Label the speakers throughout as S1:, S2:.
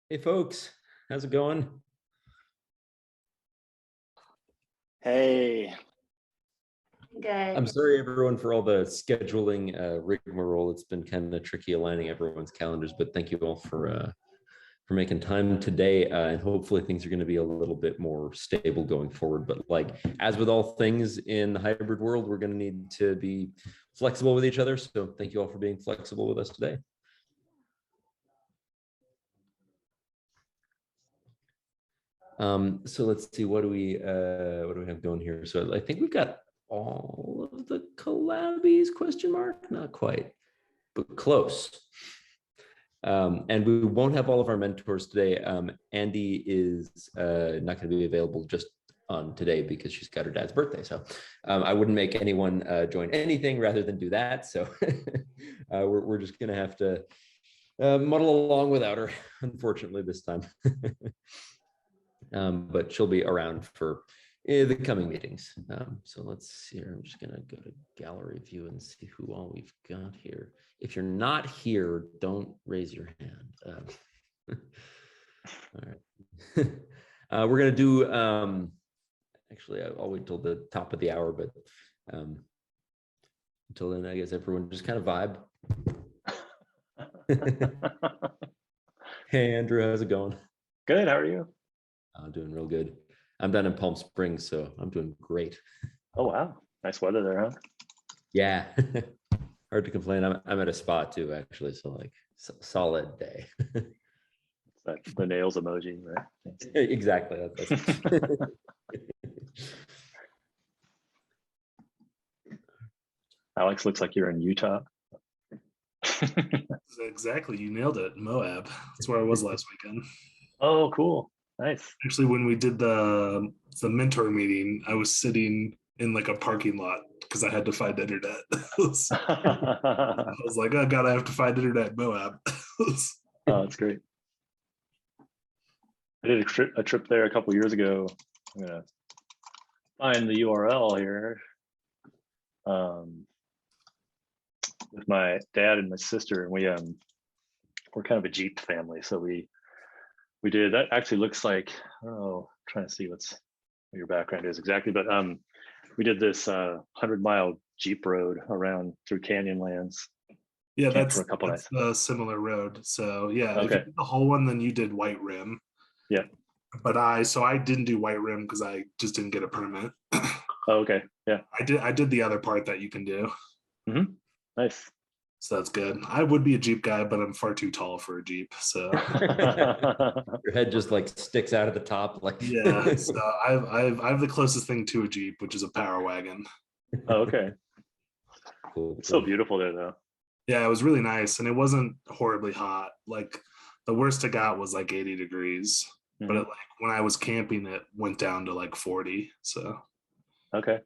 S1: Hey folks, how's it going?
S2: Hey,
S1: I'm
S3: Good.
S1: sorry everyone for all the scheduling rigmarole. It's been kind of tricky aligning everyone's calendars, but thank you all for making time today. And hopefully things are going to be a little bit more stable going forward. But like as with all things in the hybrid world, we're going to need to be flexible with each other. So thank you all for being flexible with us today. So let's see, what do we have going here? So I think we've got all of the Collabs question mark, not quite, but close. And we won't have all of our mentors today. Andy is not going to be available just on today because she's got her dad's birthday. So I wouldn't make anyone join anything rather than do that. So we're just going to have to muddle along without her, unfortunately, this time. But she'll be around for the coming meetings. So let's see here. I'm just going to go to gallery view and see who all we've got here. If you're not here, don't raise your hand. All right. We're going to do, actually, I'll wait till the top of the hour, but until then, I guess everyone just kind of vibe. Hey, Andrew, how's it going?
S2: good. How are you?
S1: I'm doing real good. I'm down in Palm Springs, so I'm doing great.
S2: Oh, wow. Nice weather there, huh?
S1: Yeah, hard to complain. I'm at a spa too, actually. So like solid day.
S2: That's the nails emoji, right?
S1: Exactly.
S2: Alex, looks like you're in Utah.
S4: Exactly, you nailed it. Moab. That's where I was last weekend.
S2: Oh, cool. Nice.
S4: Actually, when we did the mentor meeting, I was sitting in like a parking lot because I had to find internet. I was like, oh god, I have to find internet in Moab.
S2: Oh, that's great. I did a trip there a couple years ago. I'm gonna find the URL here. With my dad and my sister, and we're kind of a Jeep family, so we did that. Actually looks like, I don't know, I'm trying to see what your background is exactly, but we did this 100-mile Jeep road around through Canyonlands.
S4: Yeah,
S2: For a couple
S4: that's a similar road. So yeah,
S2: okay.
S4: If you did the whole one, then you did White Rim.
S2: Yeah.
S4: But I didn't do White Rim because I just didn't get a permit.
S2: Oh, okay. Yeah.
S4: I did the other part that you can do.
S2: Mm-hmm. Nice.
S4: So that's good. I would be a Jeep guy, but I'm far too tall for a Jeep. So
S1: your head just like sticks out of the top, like
S4: yeah. So I have the closest thing to a Jeep, which is a Power Wagon.
S2: Oh, okay.
S1: Cool.
S2: It's so beautiful there, though.
S4: Yeah, it was really nice, and it wasn't horribly hot. Like the worst it got was like 80 degrees, but like when I was camping, it went down to like 40. So
S2: okay.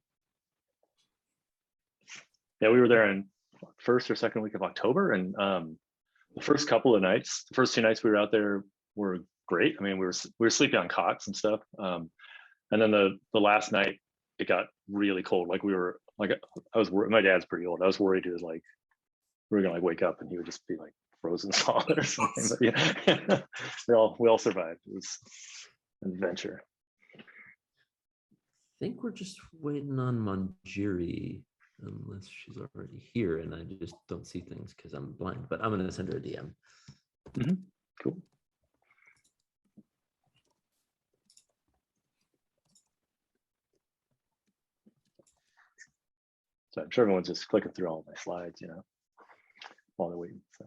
S2: Yeah, we were there in first or second week of October, and the first couple of nights, the first 2 nights we were out there were great. I mean, we were sleeping on cots and stuff, and then the last night it got really cold. Like we were like, my dad's pretty old. I was worried he was like, we were gonna like wake up and he would just be like frozen solid or something. But yeah, we all survived. It was an adventure.
S1: I think we're just waiting on Manjiri, unless she's already here and I just don't see things because I'm blind, but I'm gonna send her a DM.
S2: Mm-hmm. Cool. So I'm sure everyone's just clicking through all my slides, you know, while they're waiting. So.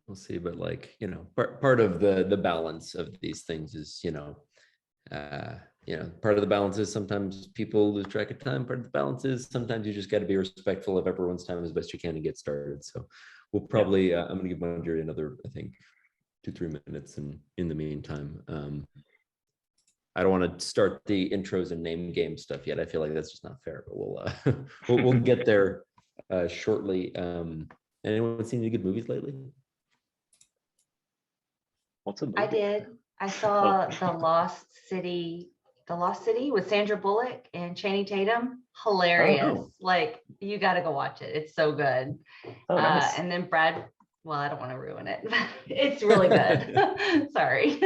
S1: We'll see, but like, you know, part of the balance of these things is, part of the balance is sometimes people lose track of time. Part of the balance is sometimes you just got to be respectful of everyone's time as best you can to get started. So we'll probably, I'm going to give Manjiri another, I think, 2-3 minutes. And in the meantime, I don't want to start the intros and name game stuff yet. I feel like that's just not fair, but we'll get there shortly. Anyone seen any good movies lately?
S2: What's a movie?
S3: I did. I saw The Lost City The Lost City with Sandra Bullock and Channing Tatum. Hilarious.
S2: Oh.
S3: Like, you got to go watch it. It's so good.
S2: Oh, nice.
S3: And then well, I don't want to ruin it. It's really good. Sorry.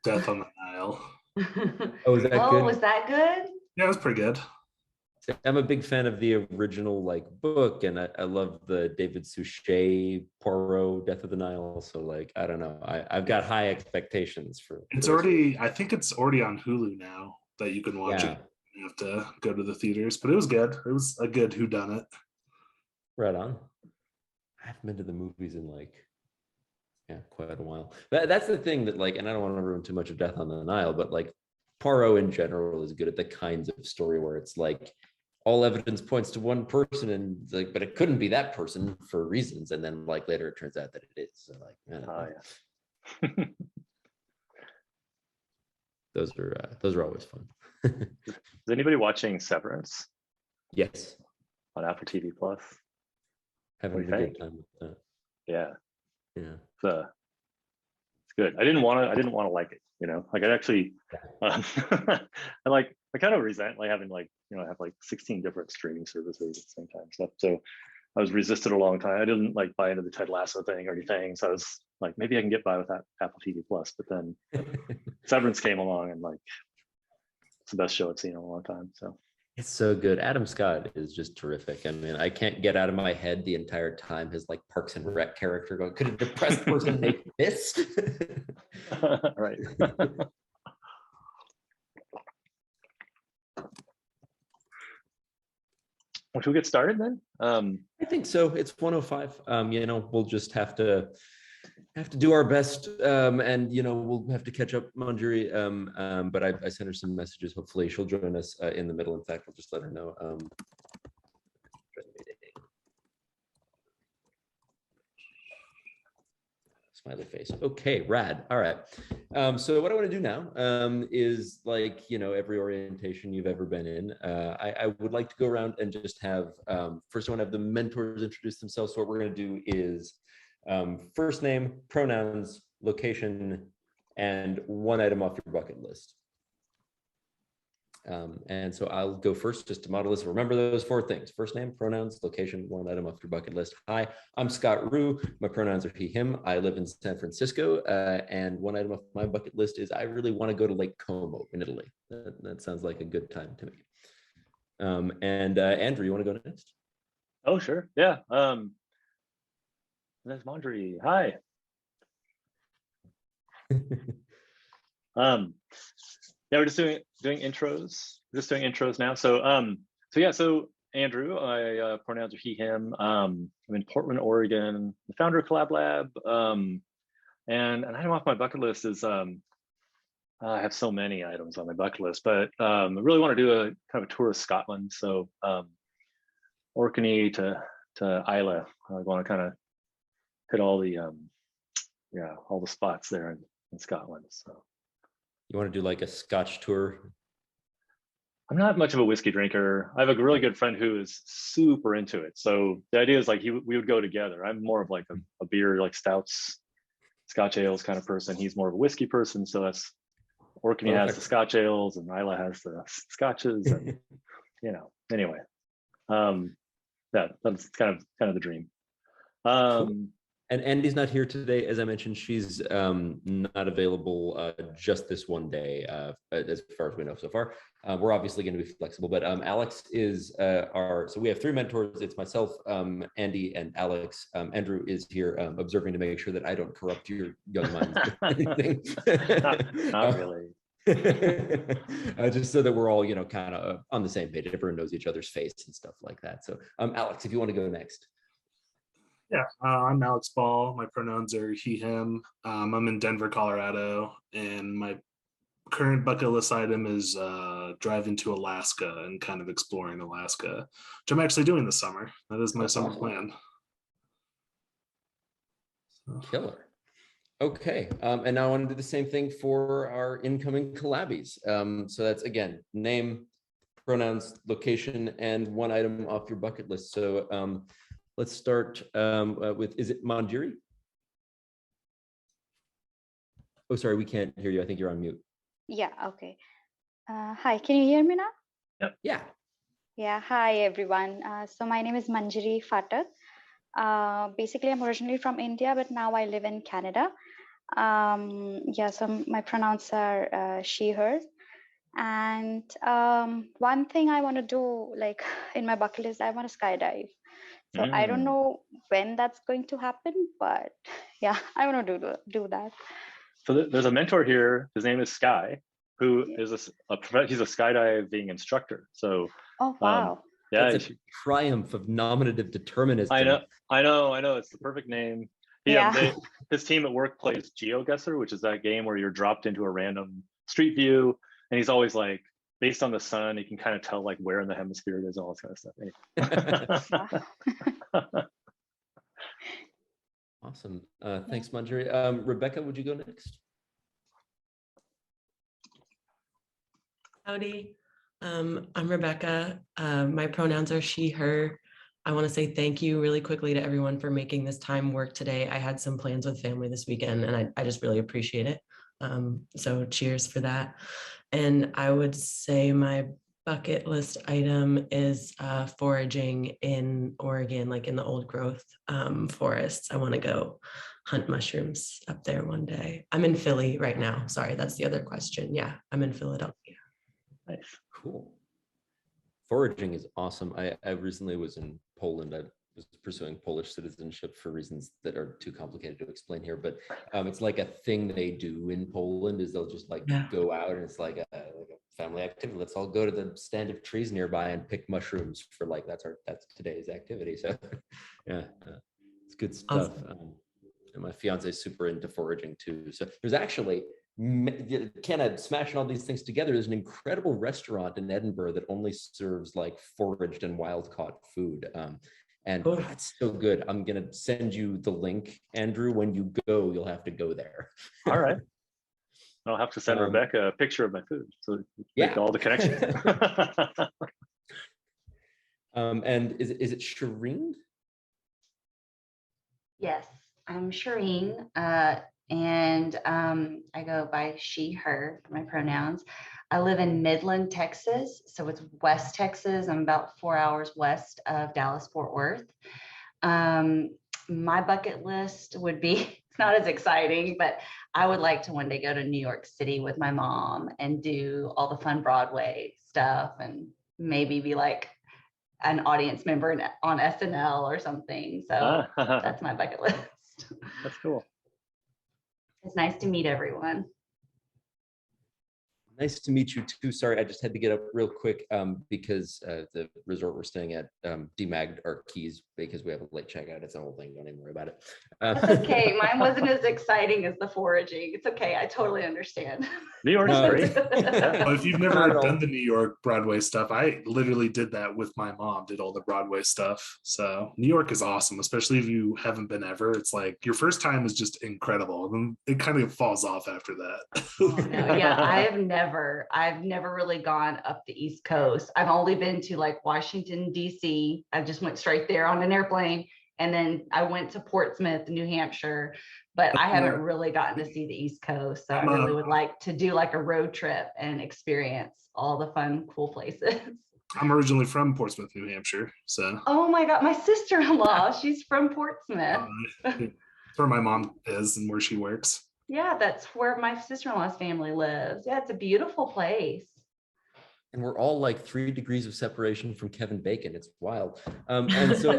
S4: Death on the Nile.
S1: Oh, is that good?
S3: Was that good?
S4: Yeah, it was pretty good.
S1: I'm a big fan of the original like book, and I love the David Suchet Poirot Death of the Nile. So like, I don't know, I've got high expectations for.
S4: I think it's already on Hulu now that you can watch it. You have to go to the theaters, but it was good. It was a good whodunit.
S1: Right on. I haven't been to the movies in like, quite a while. That's the thing that like, and I don't want to ruin too much of Death on the Nile, but like Poirot in general is good at the kinds of story where it's like all evidence points to one person, and like, but it couldn't be that person for reasons, and then like later it turns out that it is. So like,
S2: Yeah.
S1: those are always fun.
S2: Is anybody watching Severance
S1: Yes,
S2: on Apple TV Plus?
S1: having a
S2: What do you
S1: good time with that.
S2: Yeah,
S1: Yeah.
S2: it's good. I didn't want to like it, like I actually I kind of resent like having like have like 16 different streaming services at the same time stuff. So I was resisted a long time. I didn't like buy into the Ted Lasso thing or anything. So I was like, maybe I can get by with that Apple TV Plus. But then Severance came along, and like it's the best show I've seen in a long time. So
S1: It's so good. Adam Scott is just terrific. I mean, I can't get out of my head the entire time his like Parks and Rec character going, could a depressed person make this?
S2: right. Well, should we get started then?
S1: I think so. It's 1:05. We'll just have to do our best, and we'll have to catch up Manjari. But I sent her some messages. Hopefully she'll join us in the middle. In fact, I'll just let her know. Smiley face. Okay, rad. All right. So what I want to do now is like, every orientation you've ever been in. I would like to go around and just have, first I want to have the mentors introduce themselves. So what we're going to do is first name, pronouns, location, and one item off your bucket list. And so I'll go first just to model this. Remember those 4 things: first name, pronouns, location, one item off your bucket list. Hi, I'm Scott Rue. My pronouns are he, him. I live in San Francisco. And one item off my bucket list is I really want to go to Lake Como in Italy. That sounds like a good time to me. And Andrew, you want to go next?
S2: Oh, sure. Yeah. There's Manjari. Hi. Yeah, we're just doing intros. We're just doing intros now. So so Andrew, I pronouns are he, him. I'm in Portland, Oregon, the founder of Collab Lab. And an item off my bucket list is I have so many items on my bucket list, but I really want to do a kind of a tour of Scotland. So Orkney to Islay. I want to kind of hit all the all the spots there in Scotland. So
S1: you want to do like a Scotch tour?
S2: I'm not much of a whiskey drinker. I have a really good friend who is super into it. So the idea is like we would go together. I'm more of like a beer, like stouts, Scotch ales kind of person. He's more of a whiskey person. So that's Orkney has the Scotch ales and Islay has the Scotches, and anyway. That's kind of the dream.
S1: Cool. And Andy's not here today. As I mentioned, she's not available just this one day, as far as we know so far. We're obviously going to be flexible, but Alex is so we have 3 mentors. It's myself, Andy, and Alex. Andrew is here observing to make sure that I don't corrupt your young minds with anything.
S2: Not really.
S1: Just so that we're all, kind of on the same page. Everyone knows each other's face and stuff like that. So Alex, if you want to go next.
S4: Yeah, I'm Alex Ball. My pronouns are he, him. I'm in Denver, Colorado, and my current bucket list item is driving to Alaska and kind of exploring Alaska, which I'm actually doing this summer. That is my summer plan.
S1: Killer. Okay, and now I want to do the same thing for our incoming collabbies. So that's, again, name, pronouns, location, and one item off your bucket list. So let's start with, is it Manjari? Oh, sorry, we can't hear you. I think you're on mute.
S5: Yeah, okay. Hi, can you hear me now?
S1: Yeah.
S5: Yeah, hi everyone. So my name is Manjari Phatak. Basically, I'm originally from India, but now I live in Canada. Yeah, so my pronouns are she, her. And one thing I want to do, like in my bucket list, I want to skydive. So I don't know when that's going to happen, but yeah, I want to do that.
S2: So there's a mentor here. His name is Sky, who is he's a skydiving instructor. So,
S5: Oh, wow.
S2: yeah,
S1: That's a triumph of nominative determinism.
S2: I know. It's the perfect name.
S5: Yeah.
S2: His team at work plays GeoGuessr, which is that game where you're dropped into a random street view, and he's always like, based on the sun, you can kind of tell like where in the hemisphere it is, all this kind of stuff.
S1: Awesome. Thanks, Manjari. Rebecca, would you go next?
S6: Howdy. I'm Rebecca. My pronouns are she, her. I want to say thank you really quickly to everyone for making this time work today. I had some plans with family this weekend and I just really appreciate it. So cheers for that. And I would say my bucket list item is foraging in Oregon, like in the old growth forests. I want to go hunt mushrooms up there one day. I'm in Philly right now. Sorry, that's the other question. Yeah, I'm in Philadelphia.
S2: Nice.
S1: Cool. Foraging is awesome. I recently was in Poland. I was pursuing Polish citizenship for reasons that are too complicated to explain here, but it's like a thing they do in Poland is they'll just like go out and it's like a family activity. Let's all go to the stand of trees nearby and pick mushrooms for like, that's today's activity. So yeah, it's good stuff.
S6: Awesome.
S1: And my fiance is super into foraging too. So there's actually, Canada smashing all these things together. There's an incredible restaurant in Edinburgh that only serves like foraged and wild caught food. And
S6: cool.
S1: It's so good. I'm going to send you the link, Andrew. When you go, you'll have to go there.
S2: All right. I'll have to send Rebecca a picture of my food. So make all the connections.
S1: And is it Shireen?
S3: Yes, I'm Shireen, and I go by she, her for my pronouns. I live in Midland, Texas, so it's West Texas. I'm about 4 hours west of Dallas-Fort Worth. My bucket list would be, it's not as exciting, but I would like to one day go to New York City with my mom and do all the fun Broadway stuff and maybe be like an audience member on SNL or something. So that's my bucket list.
S2: That's cool.
S3: It's nice to meet everyone.
S1: Nice to meet you too. Sorry, I just had to get up real quick because the resort we're staying at demagged our keys because we have a late checkout. It's a whole thing. Don't even worry about it.
S3: That's okay. Mine wasn't as exciting as the foraging. It's okay. I totally understand.
S2: New York's great.
S4: Well, if you've never done the New York Broadway stuff, I literally did that with my mom, did all the Broadway stuff. So New York is awesome, especially if you haven't been ever. It's like your first time is just incredible. And then it kind of falls off after that.
S3: Oh, no. Yeah, I've never really gone up the East Coast. I've only been to like Washington, DC. I just went straight there on an airplane. And then I went to Portsmouth, New Hampshire, but I haven't really gotten to see the East Coast. So I really would like to do like a road trip and experience all the fun, cool places.
S4: I'm originally from Portsmouth, New Hampshire. So.
S3: Oh my God, my sister-in-law, she's from Portsmouth.
S4: That's where my mom is and where she works.
S3: Yeah, that's where my sister-in-law's family lives. Yeah, it's a beautiful place.
S1: And we're all like 3 degrees of separation from Kevin Bacon. It's wild. And so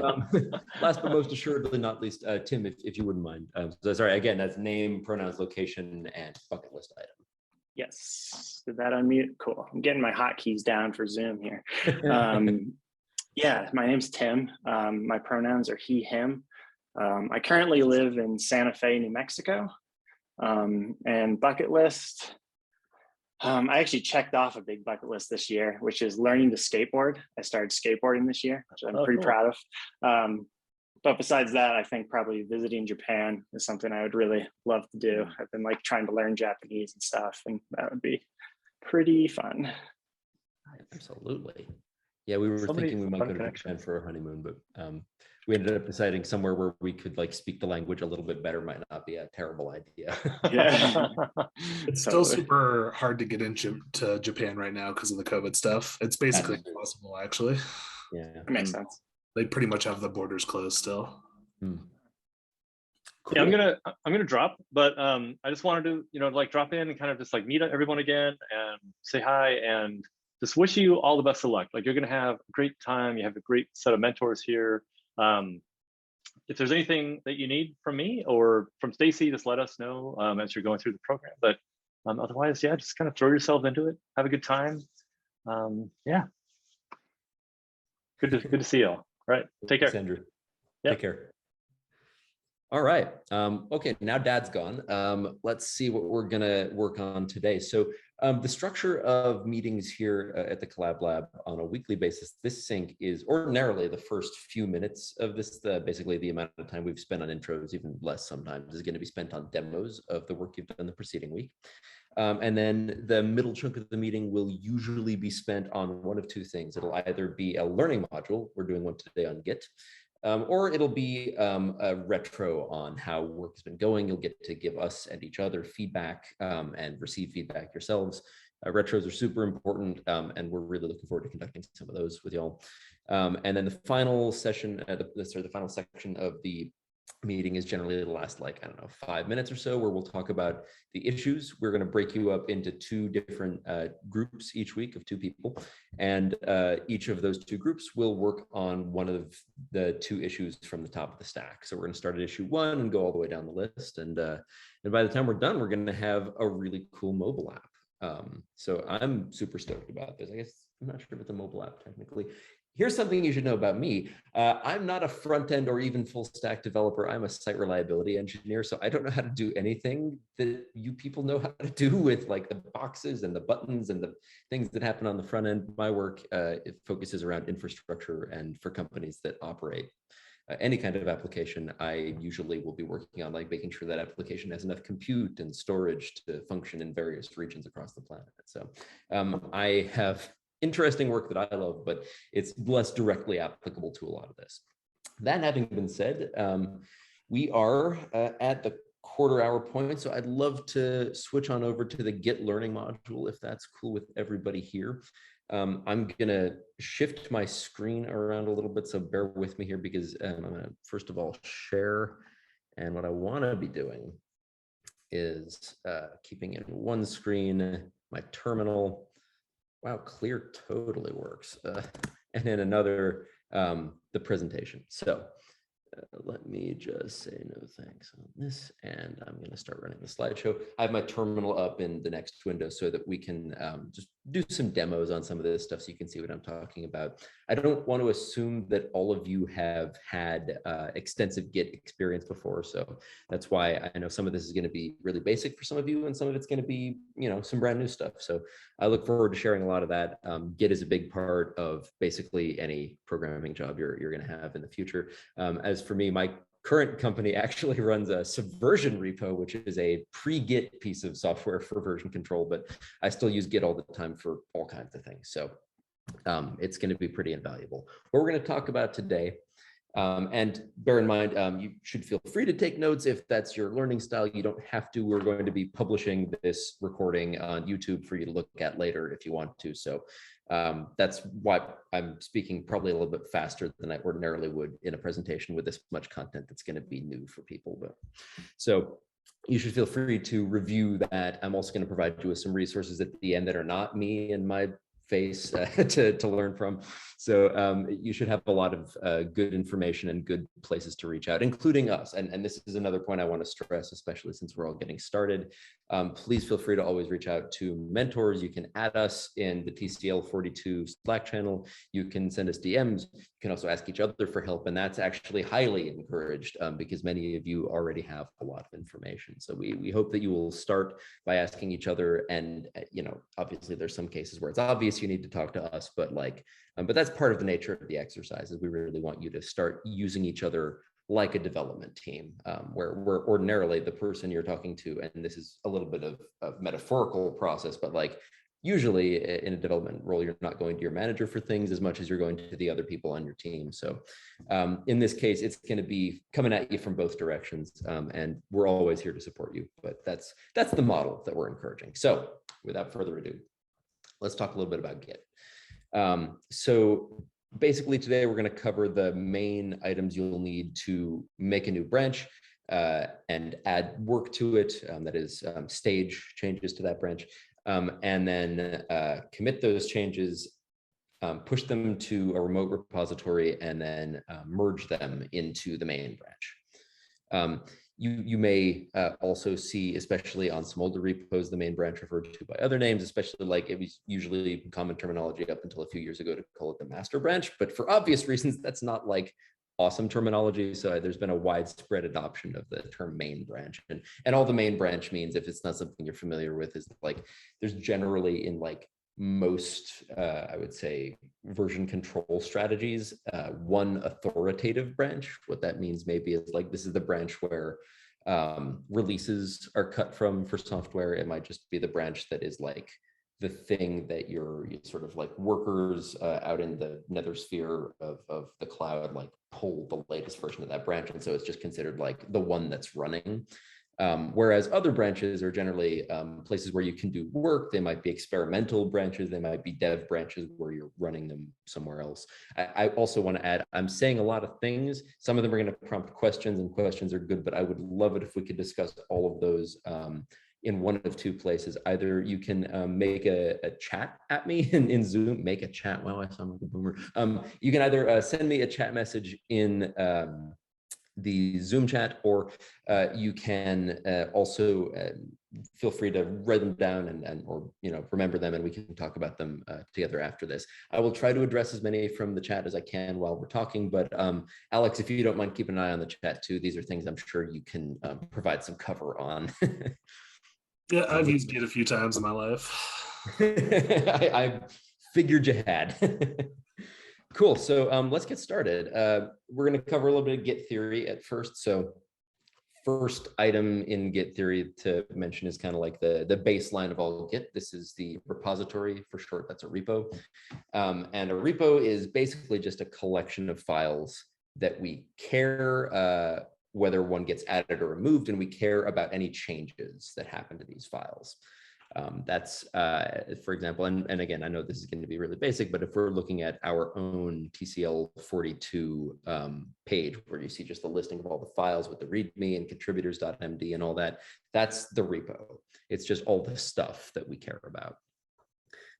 S1: last but most assuredly not least, Tim, if you wouldn't mind. So sorry, again, that's name, pronouns, location, and bucket list item.
S7: Yes, did that unmute? Cool. I'm getting my hotkeys down for Zoom here. Yeah, my name's Tim. My pronouns are he, him. I currently live in Santa Fe, New Mexico. And bucket list, I actually checked off a big bucket list this year, which is learning to skateboard. I started skateboarding this year, which I'm pretty proud of. But besides that, I think probably visiting Japan is something I would really love to do. I've been like trying to learn Japanese and stuff, and that would be pretty fun.
S1: Absolutely. Yeah, we were
S2: So many
S1: thinking we might
S2: fun
S1: go to
S2: connections.
S1: Japan for a honeymoon, but we ended up deciding somewhere where we could like speak the language a little bit better might not be a terrible idea.
S7: Yeah.
S4: It's still
S7: Totally.
S4: super hard to get into Japan right now because of the COVID stuff. It's basically
S1: Absolutely.
S4: impossible, actually.
S1: Yeah.
S7: That makes sense.
S4: They pretty much have the borders closed still.
S1: Hmm.
S2: Yeah,
S1: Cool.
S2: I'm gonna drop, but I just wanted to, like drop in and kind of just like meet everyone again and say hi and just wish you all the best of luck. Like you're gonna have a great time. You have a great set of mentors here. If there's anything that you need from me or from Stacy, just let us know as you're going through the program. But otherwise, yeah, just kind of throw yourself into it. Have a good time. Yeah, good to see you all. All right, take care.
S1: Thanks, Andrew.
S2: Yep.
S1: Take care. All right. Okay, now Dad's gone. Let's see what we're gonna work on today. So the structure of meetings here at the Collab Lab on a weekly basis, this sync is ordinarily the first few minutes of this, basically the amount of time we've spent on intros, even less sometimes, is gonna be spent on demos of the work you've done the preceding week. And then the middle chunk of the meeting will usually be spent on one of two things. It'll either be a learning module, we're doing one today on Git, or it'll be a retro on how work has been going. You'll get to give us and each other feedback and receive feedback yourselves. Retros are super important, and we're really looking forward to conducting some of those with y'all. And then the final session, the final section of the meeting is generally the last, like, I don't know, 5 minutes or so, where we'll talk about the issues. We're going to break you up into two different groups each week of two people. And each of those two groups will work on one of the two issues from the top of the stack. So we're going to start at issue 1 and go all the way down the list. And by the time we're done, we're going to have a really cool mobile app. So I'm super stoked about this. I guess I'm not sure if it's a mobile app technically. Here's something you should know about me. I'm not a front end or even full stack developer. I'm a site reliability engineer. So I don't know how to do anything that you people know how to do with like the boxes and the buttons and the things that happen on the front end. My work, it focuses around infrastructure, and for companies that operate any kind of application, I usually will be working on like making sure that application has enough compute and storage to function in various regions across the planet. So I have interesting work that I love, but it's less directly applicable to a lot of this. That having been said, we are at the quarter-hour point, so I'd love to switch on over to the Git learning module, if that's cool with everybody here. I'm gonna shift my screen around a little bit, so bear with me here, because I'm gonna first of all share, and what I wanna be doing is keeping in one screen my terminal. Wow, clear totally works. And then another, the presentation. So let me just say no thanks on this, and I'm going to start running the slideshow. I have my terminal up in the next window so that we can just do some demos on some of this stuff so you can see what I'm talking about. I don't want to assume that all of you have had extensive Git experience before, so that's why I know some of this is going to be really basic for some of you, and some of it's going to be, some brand new stuff. So I look forward to sharing a lot of that. Git is a big part of basically any programming job you're going to have in the future. As for me, my current company actually runs a Subversion repo, which is a pre-Git piece of software for version control, but I still use Git all the time for all kinds of things. So it's going to be pretty invaluable. What we're going to talk about today, and bear in mind, you should feel free to take notes if that's your learning style. You don't have to. We're going to be publishing this recording on YouTube for you to look at later if you want to. So that's why I'm speaking probably a little bit faster than I ordinarily would in a presentation with this much content that's going to be new for people. But so you should feel free to review that. I'm also going to provide you with some resources at the end that are not me and my face to learn from. So you should have a lot of good information and good places to reach out, including us. And this is another point I want to stress, especially since we're all getting started. Please feel free to always reach out to mentors. You can add us in the TCL 42 Slack channel. You can send us DMs. You can also ask each other for help. And that's actually highly encouraged because many of you already have a lot of information. So we hope that you will start by asking each other. And, obviously there's some cases where it's obvious you need to talk to us, but but that's part of the nature of the exercise, is we really want you to start using each other like a development team, where ordinarily the person you're talking to, and this is a little bit of metaphorical process, but usually in a development role, you're not going to your manager for things as much as you're going to the other people on your team. So in this case, it's going to be coming at you from both directions, and we're always here to support you. But that's the model that we're encouraging. So without further ado, let's talk a little bit about Git. So basically today we're going to cover the main items you'll need to make a new branch and add work to it, that is stage changes to that branch, and then commit those changes, push them to a remote repository, and then merge them into the main branch. You may also see, especially on some older repos, the main branch referred to by other names, especially like it was usually common terminology up until a few years ago to call it the master branch. But for obvious reasons, that's not like awesome terminology. So there's been a widespread adoption of the term main branch. And all the main branch means, if it's not something you're familiar with, is like there's generally in like most, I would say, version control strategies, one authoritative branch. What that means maybe is like, this is the branch where releases are cut from for software. It might just be the branch that is like the thing that your sort of like workers out in the nether sphere of the cloud like pull the latest version of that branch. And so it's just considered like the one that's running. Whereas other branches are generally places where you can do work. They might be experimental branches. They might be dev branches where you're running them somewhere else. I also want to add, I'm saying a lot of things. Some of them are going to prompt questions, and questions are good, but I would love it if we could discuss all of those in one of two places. Either you can make a chat at me in Zoom, make a chat. Wow, I sound like a boomer. You can either send me a chat message in the Zoom chat, or you can also feel free to write them down and or remember them, and we can talk about them together after this. I will try to address as many from the chat as I can while we're talking, but Alex, if you don't mind, keep an eye on the chat too. These are things I'm sure you can provide some cover on.
S4: Yeah, I've used Git a few times in my life.
S1: I figured you had. Cool. So let's get started. We're going to cover a little bit of Git theory at first. So first item in Git theory to mention is kind of like the baseline of all Git. This is the repository, for short. That's a repo. And a repo is basically just a collection of files that we care whether one gets added or removed, and we care about any changes that happen to these files. That's, for example, and again, I know this is going to be really basic, but if we're looking at our own TCL 42 page, where you see just a listing of all the files with the README and contributors.md and all that, that's the repo. It's just all the stuff that we care about.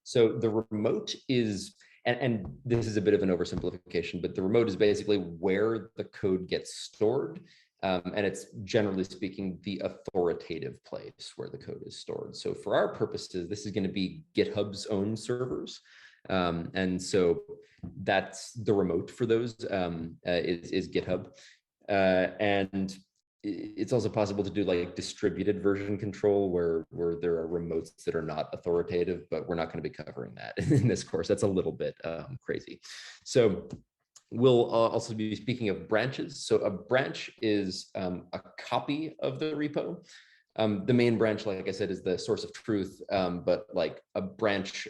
S1: So the remote is, and this is a bit of an oversimplification, but the remote is basically where the code gets stored. And it's, generally speaking, the authoritative place where the code is stored. So for our purposes, this is going to be GitHub's own servers. And so that's the remote for those is GitHub. And it's also possible to do like distributed version control where there are remotes that are not authoritative, but we're not going to be covering that in this course. That's a little bit crazy. So we'll also be speaking of branches. So a branch is a copy of the repo. The main branch, like I said, is the source of truth, but like a branch,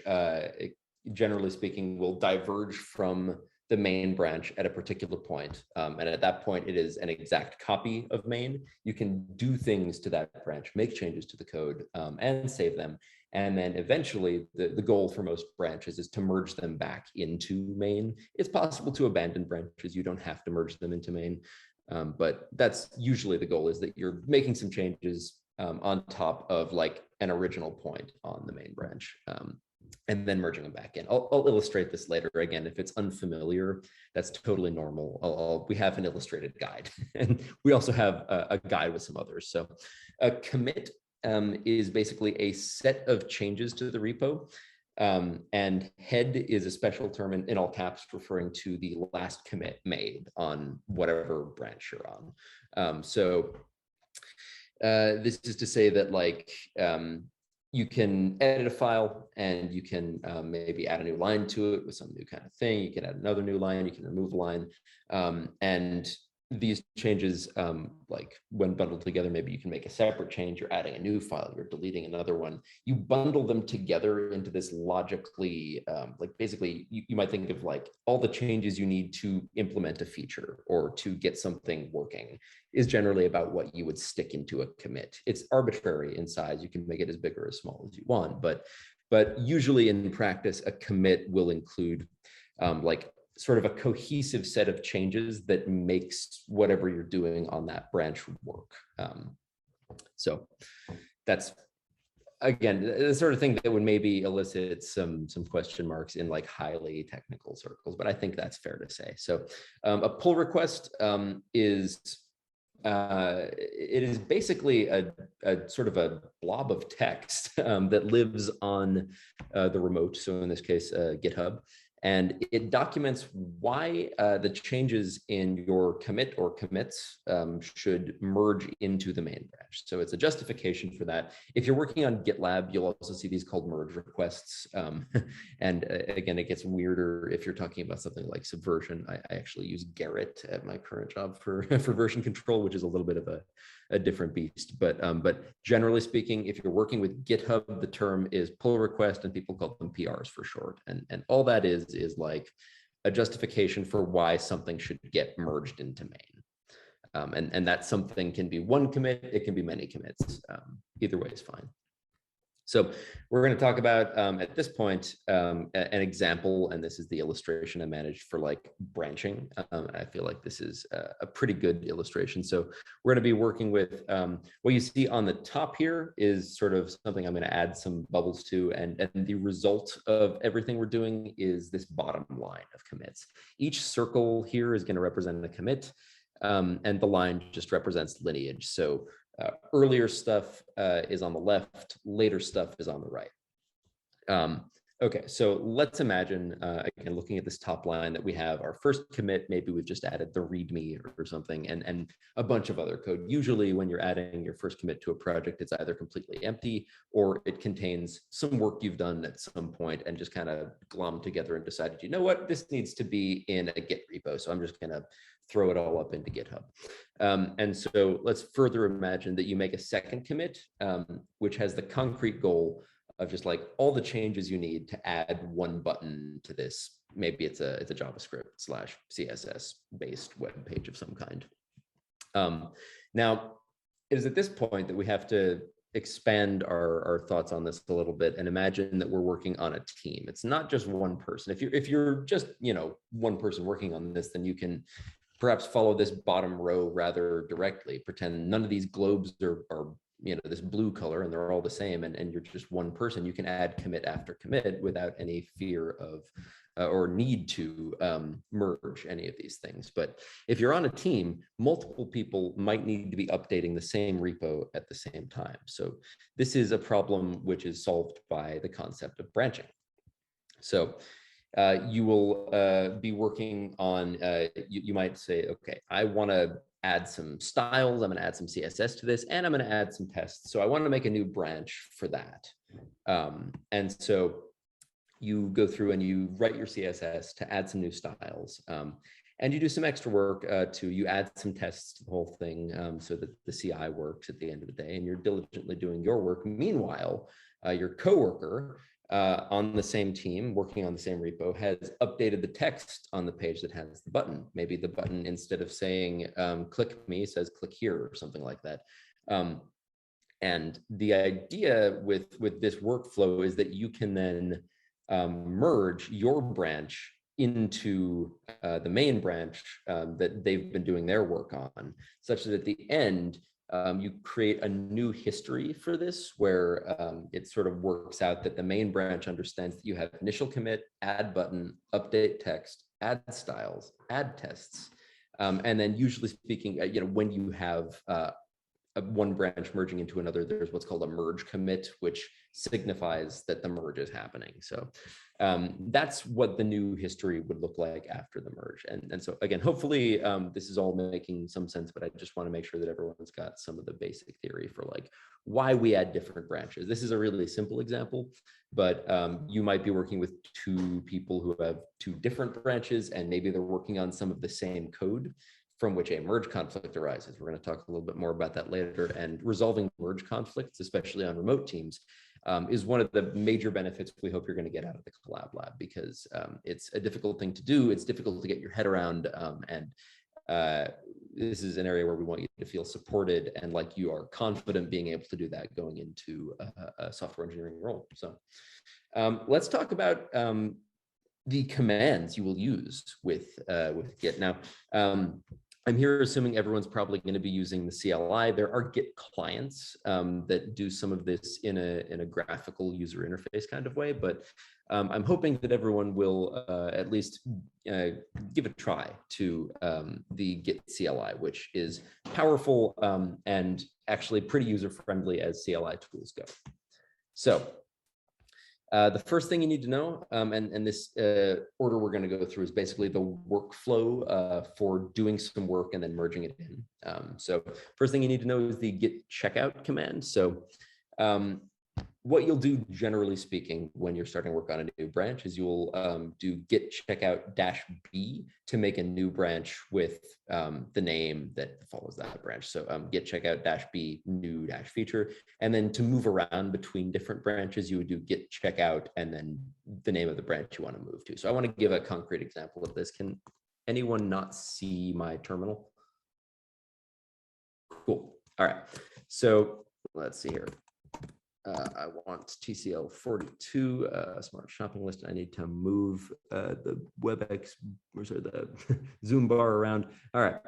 S1: generally speaking, will diverge from the main branch at a particular point. And at that point, it is an exact copy of main. You can do things to that branch, make changes to the code, and save them. And then eventually, the goal for most branches is to merge them back into main. It's possible to abandon branches. You don't have to merge them into main. But that's usually the goal, is that you're making some changes on top of like an original point on the main branch. And then merging them back in. I'll illustrate this later. Again, if it's unfamiliar, that's totally normal. We have an illustrated guide, and we also have a guide with some others. So a commit is basically a set of changes to the repo. And head is a special term in all caps referring to the last commit made on whatever branch you're on. So this is to say that like, you can edit a file and you can maybe add a new line to it with some new kind of thing. You can add another new line, you can remove a line. And these changes, like when bundled together, maybe you can make a separate change, you're adding a new file, you're deleting another one. You bundle them together into this logically, like basically you might think of like all the changes you need to implement a feature or to get something working is generally about what you would stick into a commit. It's arbitrary in size. You can make it as big or as small as you want, but usually in practice, a commit will include like sort of a cohesive set of changes that makes whatever you're doing on that branch work. So that's, again, the sort of thing that would maybe elicit some question marks in like highly technical circles, but I think that's fair to say. So a pull request it is basically a sort of a blob of text that lives on the remote, so in this case, GitHub. And it documents why the changes in your commit or commits should merge into the main branch. So it's a justification for that. If you're working on GitLab, you'll also see these called merge requests. And again, it gets weirder if you're talking about something like Subversion. I actually use Gerrit at my current job for version control, which is a little bit of a different beast. But generally speaking, if you're working with GitHub, the term is pull request, and people call them PRs for short. And all that is like a justification for why something should get merged into main. And that something can be one commit, it can be many commits. Either way is fine. So we're going to talk about, at this point, an example, and this is the illustration I managed for like branching. I feel like this is a pretty good illustration. So we're going to be working with, what you see on the top here is sort of something I'm going to add some bubbles to, and the result of everything we're doing is this bottom line of commits. Each circle here is going to represent a commit, and the line just represents lineage. So earlier stuff is on the left, later stuff is on the right. Okay, so let's imagine, again, looking at this top line, that we have our first commit, maybe we've just added the README or something, and a bunch of other code. Usually when you're adding your first commit to a project, it's either completely empty or it contains some work you've done at some point and just kind of glommed together and decided, you know what, this needs to be in a Git repo, so I'm just gonna throw it all up into GitHub. And so let's further imagine that you make a second commit, which has the concrete goal of just like all the changes you need to add one button to this. Maybe it's a JavaScript / CSS based web page of some kind. Now, it is at this point that we have to expand our thoughts on this a little bit and imagine that we're working on a team. It's not just one person. If you're just, you know, one person working on this, then you can perhaps follow this bottom row rather directly. Pretend none of these globes are you know, this blue color and they're all the same, and you're just one person. You can add commit after commit without any fear of or need to merge any of these things. But if you're on a team, multiple people might need to be updating the same repo at the same time. So this is a problem which is solved by the concept of branching. So you will be working on, you might say, okay, I want to add some styles, I'm going to add some CSS to this, and I'm going to add some tests. So I want to make a new branch for that. And so you go through and you write your CSS to add some new styles. And you do some extra work you add some tests to the whole thing so that the CI works at the end of the day, and you're diligently doing your work. Meanwhile, your coworker on the same team, working on the same repo, has updated the text on the page that has the button. Maybe the button, instead of saying click me, says click here or something like that. And the idea with this workflow is that you can then merge your branch into the main branch that they've been doing their work on, such that at the end, you create a new history for this, where it sort of works out that the main branch understands that you have initial commit, add button, update text, add styles, add tests. And then usually speaking, you know, when you have one branch merging into another, there's what's called a merge commit, which signifies that the merge is happening. So that's what the new history would look like after the merge. And so again, hopefully this is all making some sense, but I just want to make sure that everyone's got some of the basic theory for like why we add different branches. This is a really simple example, but you might be working with two people who have two different branches, and maybe they're working on some of the same code from which a merge conflict arises. We're going to talk a little bit more about that later. And resolving merge conflicts, especially on remote teams, is one of the major benefits we hope you're going to get out of the Collab Lab, because it's a difficult thing to do. It's difficult to get your head around, and this is an area where we want you to feel supported and like you are confident being able to do that going into a software engineering role. So let's talk about the commands you will use with Git. Now, I'm here assuming everyone's probably going to be using the CLI. There are Git clients that do some of this in a graphical user interface kind of way, but I'm hoping that everyone will at least give a try to the Git CLI, which is powerful and actually pretty user-friendly as CLI tools go. So the first thing you need to know, and this order we're going to go through, is basically the workflow for doing some work and then merging it in. So first thing you need to know is the git checkout command. So what you'll do, generally speaking, when you're starting work on a new branch is you'll do git checkout -b to make a new branch with the name that follows that branch. So git checkout -b new -feature. And then to move around between different branches, you would do git checkout and then the name of the branch you want to move to. So I want to give a concrete example of this. Can anyone not see my terminal? Cool. All right. So let's see here. I want TCL 42 smart shopping list. I need to move the WebEx, or sorry, the Zoom bar around. All right.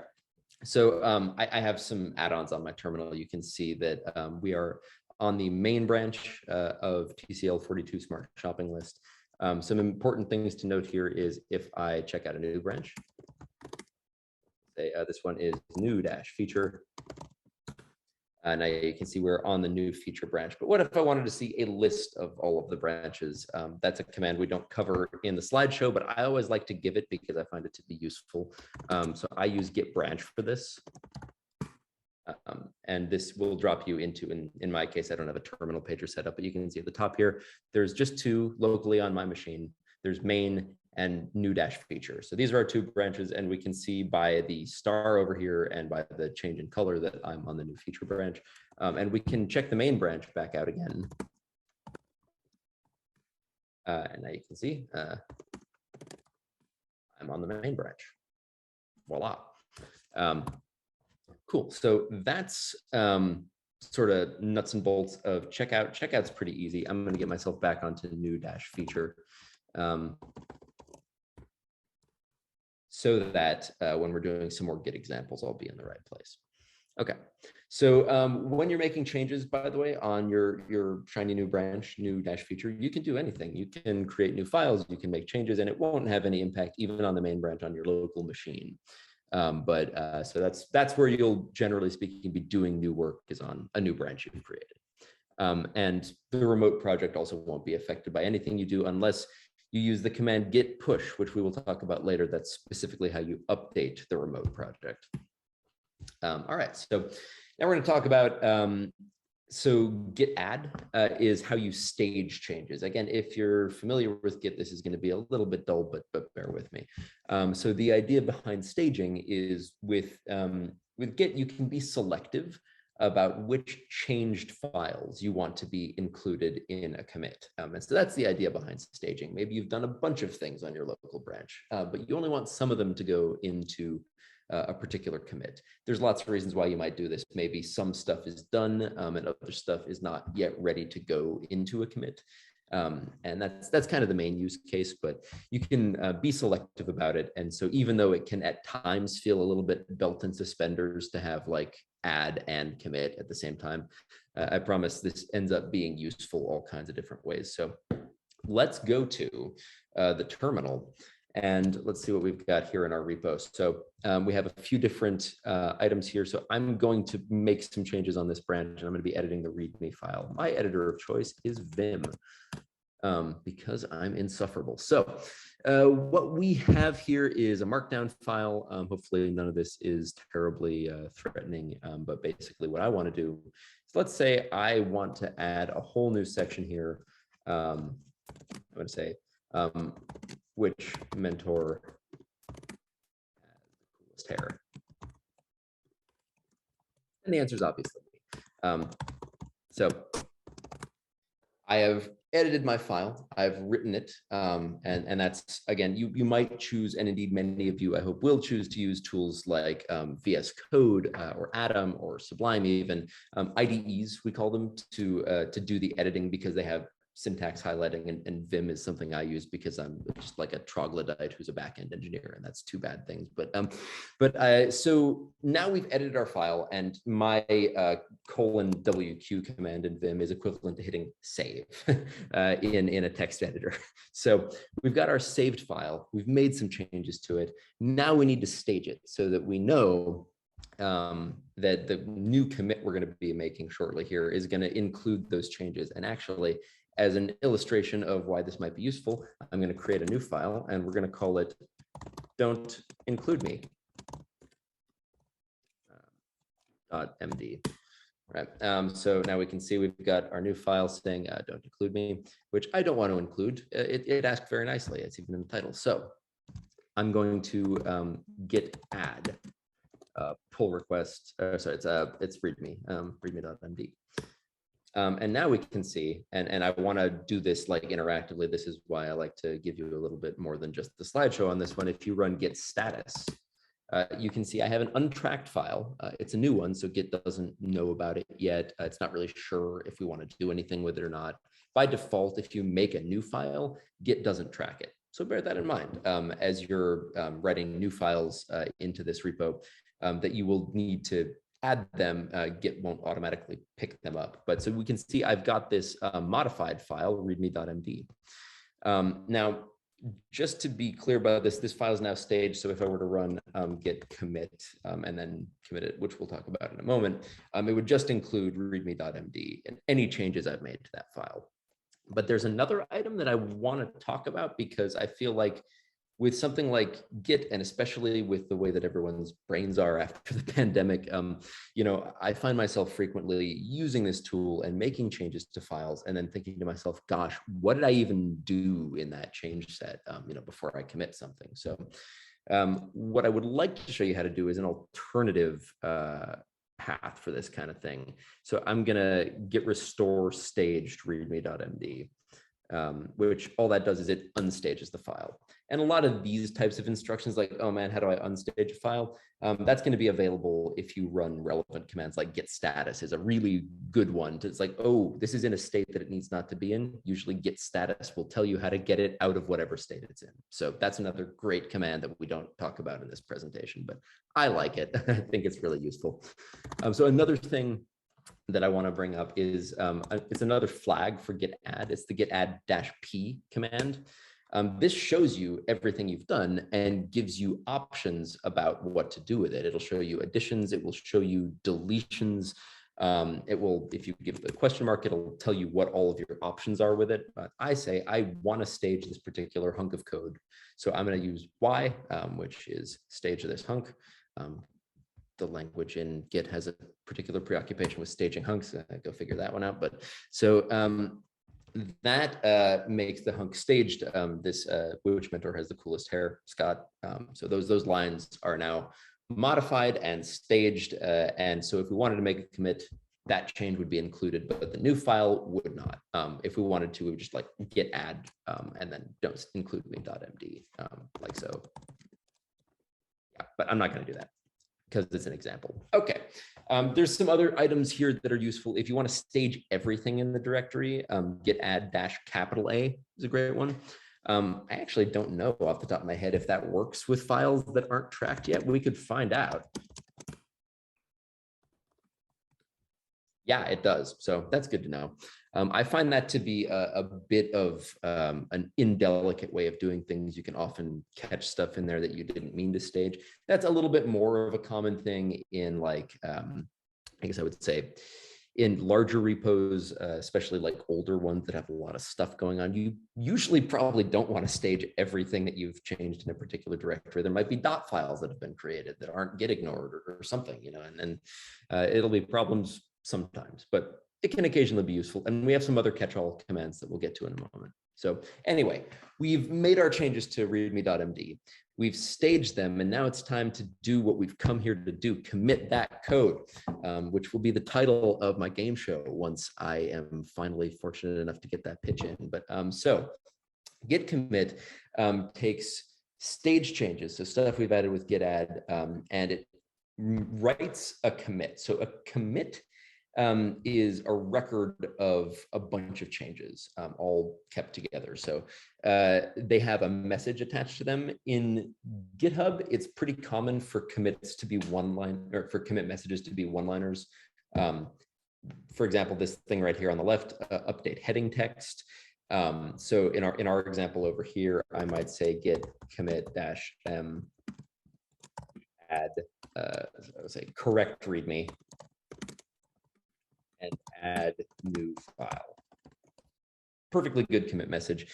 S1: So I have some add-ons on my terminal. You can see that we are on the main branch of TCL 42 smart shopping list. Some important things to note here is if I check out a new branch, say this one is new -feature. Now you can see we're on the new feature branch. But what if I wanted to see a list of all of the branches? That's a command we don't cover in the slideshow, but I always like to give it because I find it to be useful. So I use git branch for this. And this will drop you into, in my case, I don't have a terminal pager set up, but you can see at the top here, there's just two locally on my machine. There's main and new -feature. So these are our two branches, and we can see by the star over here and by the change in color that I'm on the new feature branch. And we can check the main branch back out again. And now you can see I'm on the main branch. Voila. Cool. So that's sort of nuts and bolts of checkout. Checkout's pretty easy. I'm going to get myself back onto new -feature. So that when we're doing some more Git examples, I'll be in the right place. Okay, so when you're making changes, by the way, on your shiny new branch, new -feature, you can do anything. You can create new files, you can make changes, and it won't have any impact even on the main branch on your local machine. So that's where you'll, generally speaking, be doing new work, is on a new branch you've created. And the remote project also won't be affected by anything you do unless you use the command git push, which we will talk about later. That's specifically how you update the remote project. All right, so now we're going to talk about, so Git Add is how you stage changes. Again, if you're familiar with Git, this is going to be a little bit dull, but bear with me. So the idea behind staging is with Git, you can be selective about which changed files you want to be included in a commit. And so that's the idea behind staging. Maybe you've done a bunch of things on your local branch, but you only want some of them to go into a particular commit. There's lots of reasons why you might do this. Maybe some stuff is done and other stuff is not yet ready to go into a commit. And that's kind of the main use case, but you can be selective about it. And so even though it can at times feel a little bit belt and suspenders to have like add and commit at the same time, I promise this ends up being useful all kinds of different ways. So let's go to the terminal and let's see what we've got here in our repo. So we have a few different items here. So I'm going to make some changes on this branch and I'm going to be editing the README file. My editor of choice is Vim because I'm insufferable. So what we have here is a markdown file. Hopefully none of this is terribly threatening, but basically what I want to do is, let's say I want to add a whole new section here. I'm going to say, which mentor has the coolest hair? And the answer is obviously me. So I have edited my file, I've written it, and that's, again, you might choose, and indeed many of you I hope will choose to use tools like VS Code or Atom or Sublime even, IDEs we call them, to do the editing because they have syntax highlighting, and Vim is something I use because I'm just like a troglodyte who's a backend engineer, and that's two bad things. So now we've edited our file, and my :WQ command in Vim is equivalent to hitting save in a text editor. So we've got our saved file. We've made some changes to it. Now we need to stage it so that we know that the new commit we're going to be making shortly here is going to include those changes. And actually, as an illustration of why this might be useful, I'm going to create a new file, and we're going to call it "Don't Include Me" .md. Right. So now we can see we've got our new file saying "Don't include me," which I don't want to include. It asked very nicely. It's even in the title. So I'm going to Git Add pull request. Sorry, it's readme, readme.md. And now we can see, and I want to do this like interactively. This is why I like to give you a little bit more than just the slideshow on this one. If you run git status, you can see I have an untracked file. It's a new one, so Git doesn't know about it yet. It's not really sure if we want to do anything with it or not. By default, if you make a new file, Git doesn't track it. So bear that in mind as you're writing new files into this repo, that you will need to add them. Git won't automatically pick them up. But so we can see I've got this modified file, readme.md. Now, just to be clear about this, this file is now staged. So if I were to run git commit and then commit it, which we'll talk about in a moment, it would just include readme.md and any changes I've made to that file. But there's another item that I want to talk about because I feel like with something like Git, and especially with the way that everyone's brains are after the pandemic, I find myself frequently using this tool and making changes to files and then thinking to myself, gosh, what did I even do in that change set, before I commit something? So what I would like to show you how to do is an alternative path for this kind of thing. So I'm going to git restore staged readme.md. Which all that does is it unstages the file. And a lot of these types of instructions like, oh man, how do I unstage a file? That's going to be available if you run relevant commands like git status is a really good one. It's like, oh, this is in a state that it needs not to be in. Usually git status will tell you how to get it out of whatever state it's in. So that's another great command that we don't talk about in this presentation, but I like it. I think it's really useful. So another thing that I want to bring up is it's another flag for Git Add. It's the Git Add -p command. This shows you everything you've done and gives you options about what to do with it. It'll show you additions. It will show you deletions. It will, if you give the question mark, it'll tell you what all of your options are with it. But I say I want to stage this particular hunk of code. So I'm going to use Y, which is stage this hunk. The language in Git has a particular preoccupation with staging hunks. Go figure that one out. But so that makes the hunk staged. Which mentor has the coolest hair, Scott? So those lines are now modified and staged. And so if we wanted to make a commit, that change would be included, but the new file would not. If we wanted to, we would just like git add and then don't include me.md, like so. Yeah, but I'm not going to do that because it's an example. Okay, there's some other items here that are useful. If you want to stage everything in the directory, git add -A is a great one. I actually don't know off the top of my head if that works with files that aren't tracked yet. We could find out. Yeah, it does. So that's good to know. I find that to be a bit of an indelicate way of doing things. You can often catch stuff in there that you didn't mean to stage. That's a little bit more of a common thing in like, I guess I would say, in larger repos, especially like older ones that have a lot of stuff going on. You usually probably don't want to stage everything that you've changed in a particular directory. There might be dot files that have been created that aren't get ignored or something, and it'll be problems sometimes, but it can occasionally be useful. And we have some other catch-all commands that we'll get to in a moment. So anyway, we've made our changes to readme.md. We've staged them, and now it's time to do what we've come here to do, commit that code, which will be the title of my game show once I am finally fortunate enough to get that pitch in. But so git commit takes stage changes, so stuff we've added with Git Add, and it writes a commit. So a commit is a record of a bunch of changes, all kept together. So they have a message attached to them. In GitHub, it's pretty common for commits to be one-line, or for commit messages to be one-liners. For example, this thing right here on the left, update heading text. So in our example over here, I might say git commit -m add say correct readme and add new file. Perfectly good commit message.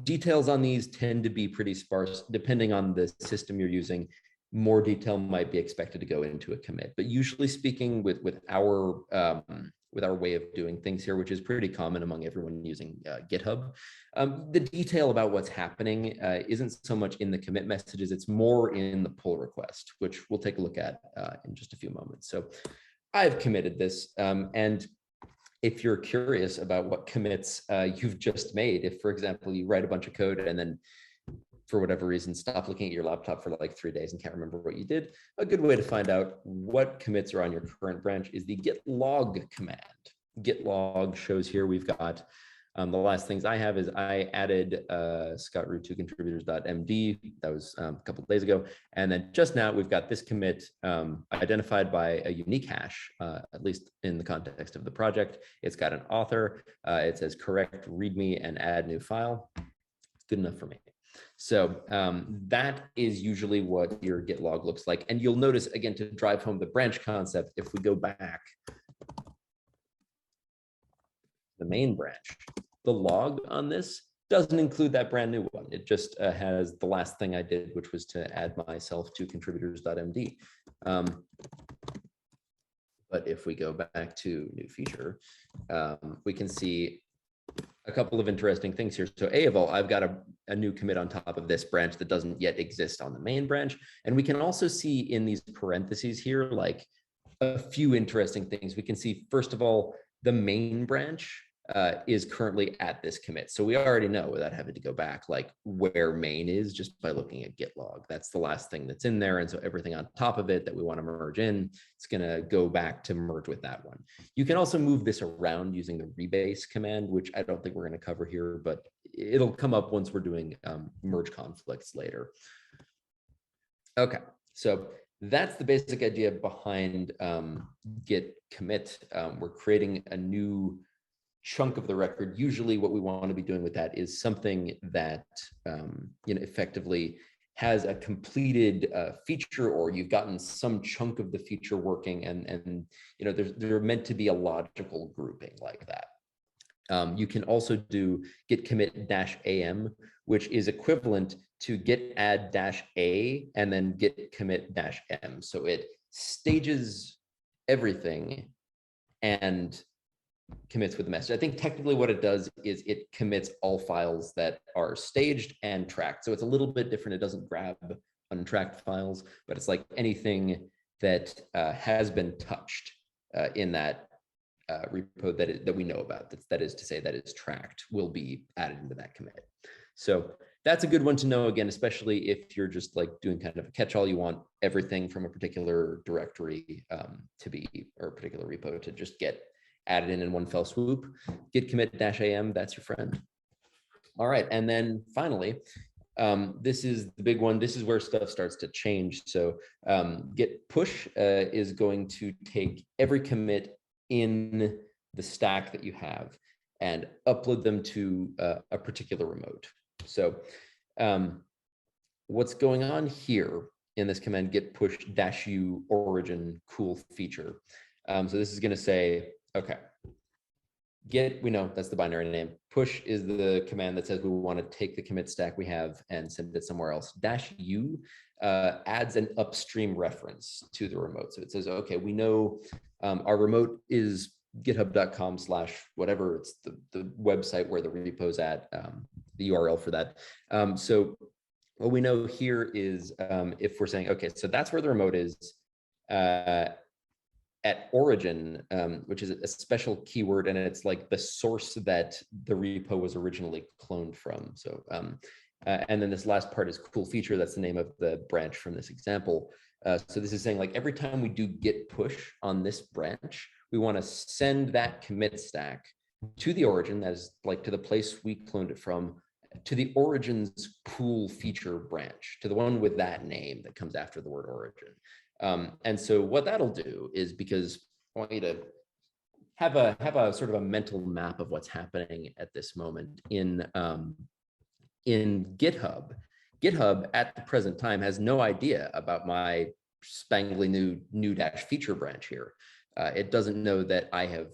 S1: Details on these tend to be pretty sparse, depending on the system you're using. More detail might be expected to go into a commit, but usually speaking, with our way of doing things here, which is pretty common among everyone using GitHub, the detail about what's happening isn't so much in the commit messages, it's more in the pull request, which we'll take a look at in just a few moments. So I've committed this, and if you're curious about what commits you've just made, if, for example, you write a bunch of code and then for whatever reason, stop looking at your laptop for like 3 days and can't remember what you did, a good way to find out what commits are on your current branch is the git log command. Git log shows here we've got, the last things I have is I added scott-root to contributors.md. That was a couple of days ago. And then just now we've got this commit identified by a unique hash, at least in the context of the project. It's got an author. It says correct readme and add new file. Good enough for me. So that is usually what your git log looks like. And you'll notice, again, to drive home the branch concept, if we go back, the main branch, the log on this doesn't include that brand new one. It just has the last thing I did, which was to add myself to contributors.md. But if we go back to new feature, we can see a couple of interesting things here. So A of all, I've got a new commit on top of this branch that doesn't yet exist on the main branch. And we can also see in these parentheses here, like a few interesting things. We can see, first of all, the main branch is currently at this commit. So we already know, without having to go back, like where main is just by looking at git log. That's the last thing that's in there. And so everything on top of it that we want to merge in, it's going to go back to merge with that one. You can also move this around using the rebase command, which I don't think we're going to cover here, but it'll come up once we're doing merge conflicts later. Okay, so that's the basic idea behind git commit. We're creating a new chunk of the record. Usually what we want to be doing with that is something that effectively has a completed feature, or you've gotten some chunk of the feature working, and they're meant to be a logical grouping like that. You can also do git commit -am, which is equivalent to git add -a and then git commit -m. So it stages everything and commits with the message. I think technically what it does is it commits all files that are staged and tracked. So it's a little bit different. It doesn't grab untracked files, but it's like anything that has been touched in that repo that we know about, that is to say that is tracked, will be added into that commit. So that's a good one to know, again, especially if you're just like doing kind of a catch-all. You want everything from a particular directory to be, or a particular repo to just get added in one fell swoop. Git commit -am, that's your friend. All right, and then finally, this is the big one. This is where stuff starts to change. So git push is going to take every commit in the stack that you have and upload them to a particular remote. So what's going on here in this command, git push -u origin cool feature. So this is going to say, okay, git, we know that's the binary name. Push is the command that says we want to take the commit stack we have and send it somewhere else. -u adds an upstream reference to the remote. So it says, okay, we know our remote is github.com/whatever, it's the website where the repo's at, the URL for that. So what we know here is if we're saying, okay, so that's where the remote is, at origin, which is a special keyword, and it's like the source that the repo was originally cloned from. So, and then this last part is cool feature. That's the name of the branch from this example. So this is saying like every time we do git push on this branch, we want to send that commit stack to the origin, that is like to the place we cloned it from, to the origins cool feature branch, to the one with that name that comes after the word origin. And so what that'll do is, because I want you to have a sort of a mental map of what's happening at this moment in GitHub. GitHub at the present time has no idea about my spangly new dash feature branch here. It doesn't know that I have,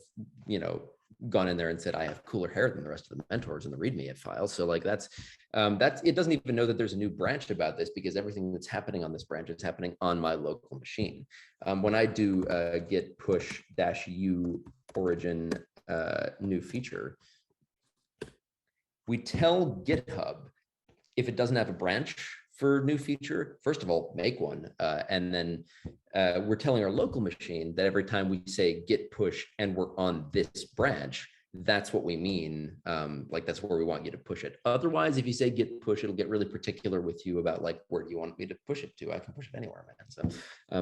S1: gone in there and said I have cooler hair than the rest of the mentors in the README file. So like that's it doesn't even know that there's a new branch about this, because everything that's happening on this branch is happening on my local machine. When I do git push -u origin new feature, we tell GitHub if it doesn't have a branch for new feature, first of all, make one. And then we're telling our local machine that every time we say git push and we're on this branch, that's what we mean. Like that's where we want you to push it. Otherwise, if you say git push, it'll get really particular with you about like, where do you want me to push it to? I can push it anywhere, man. So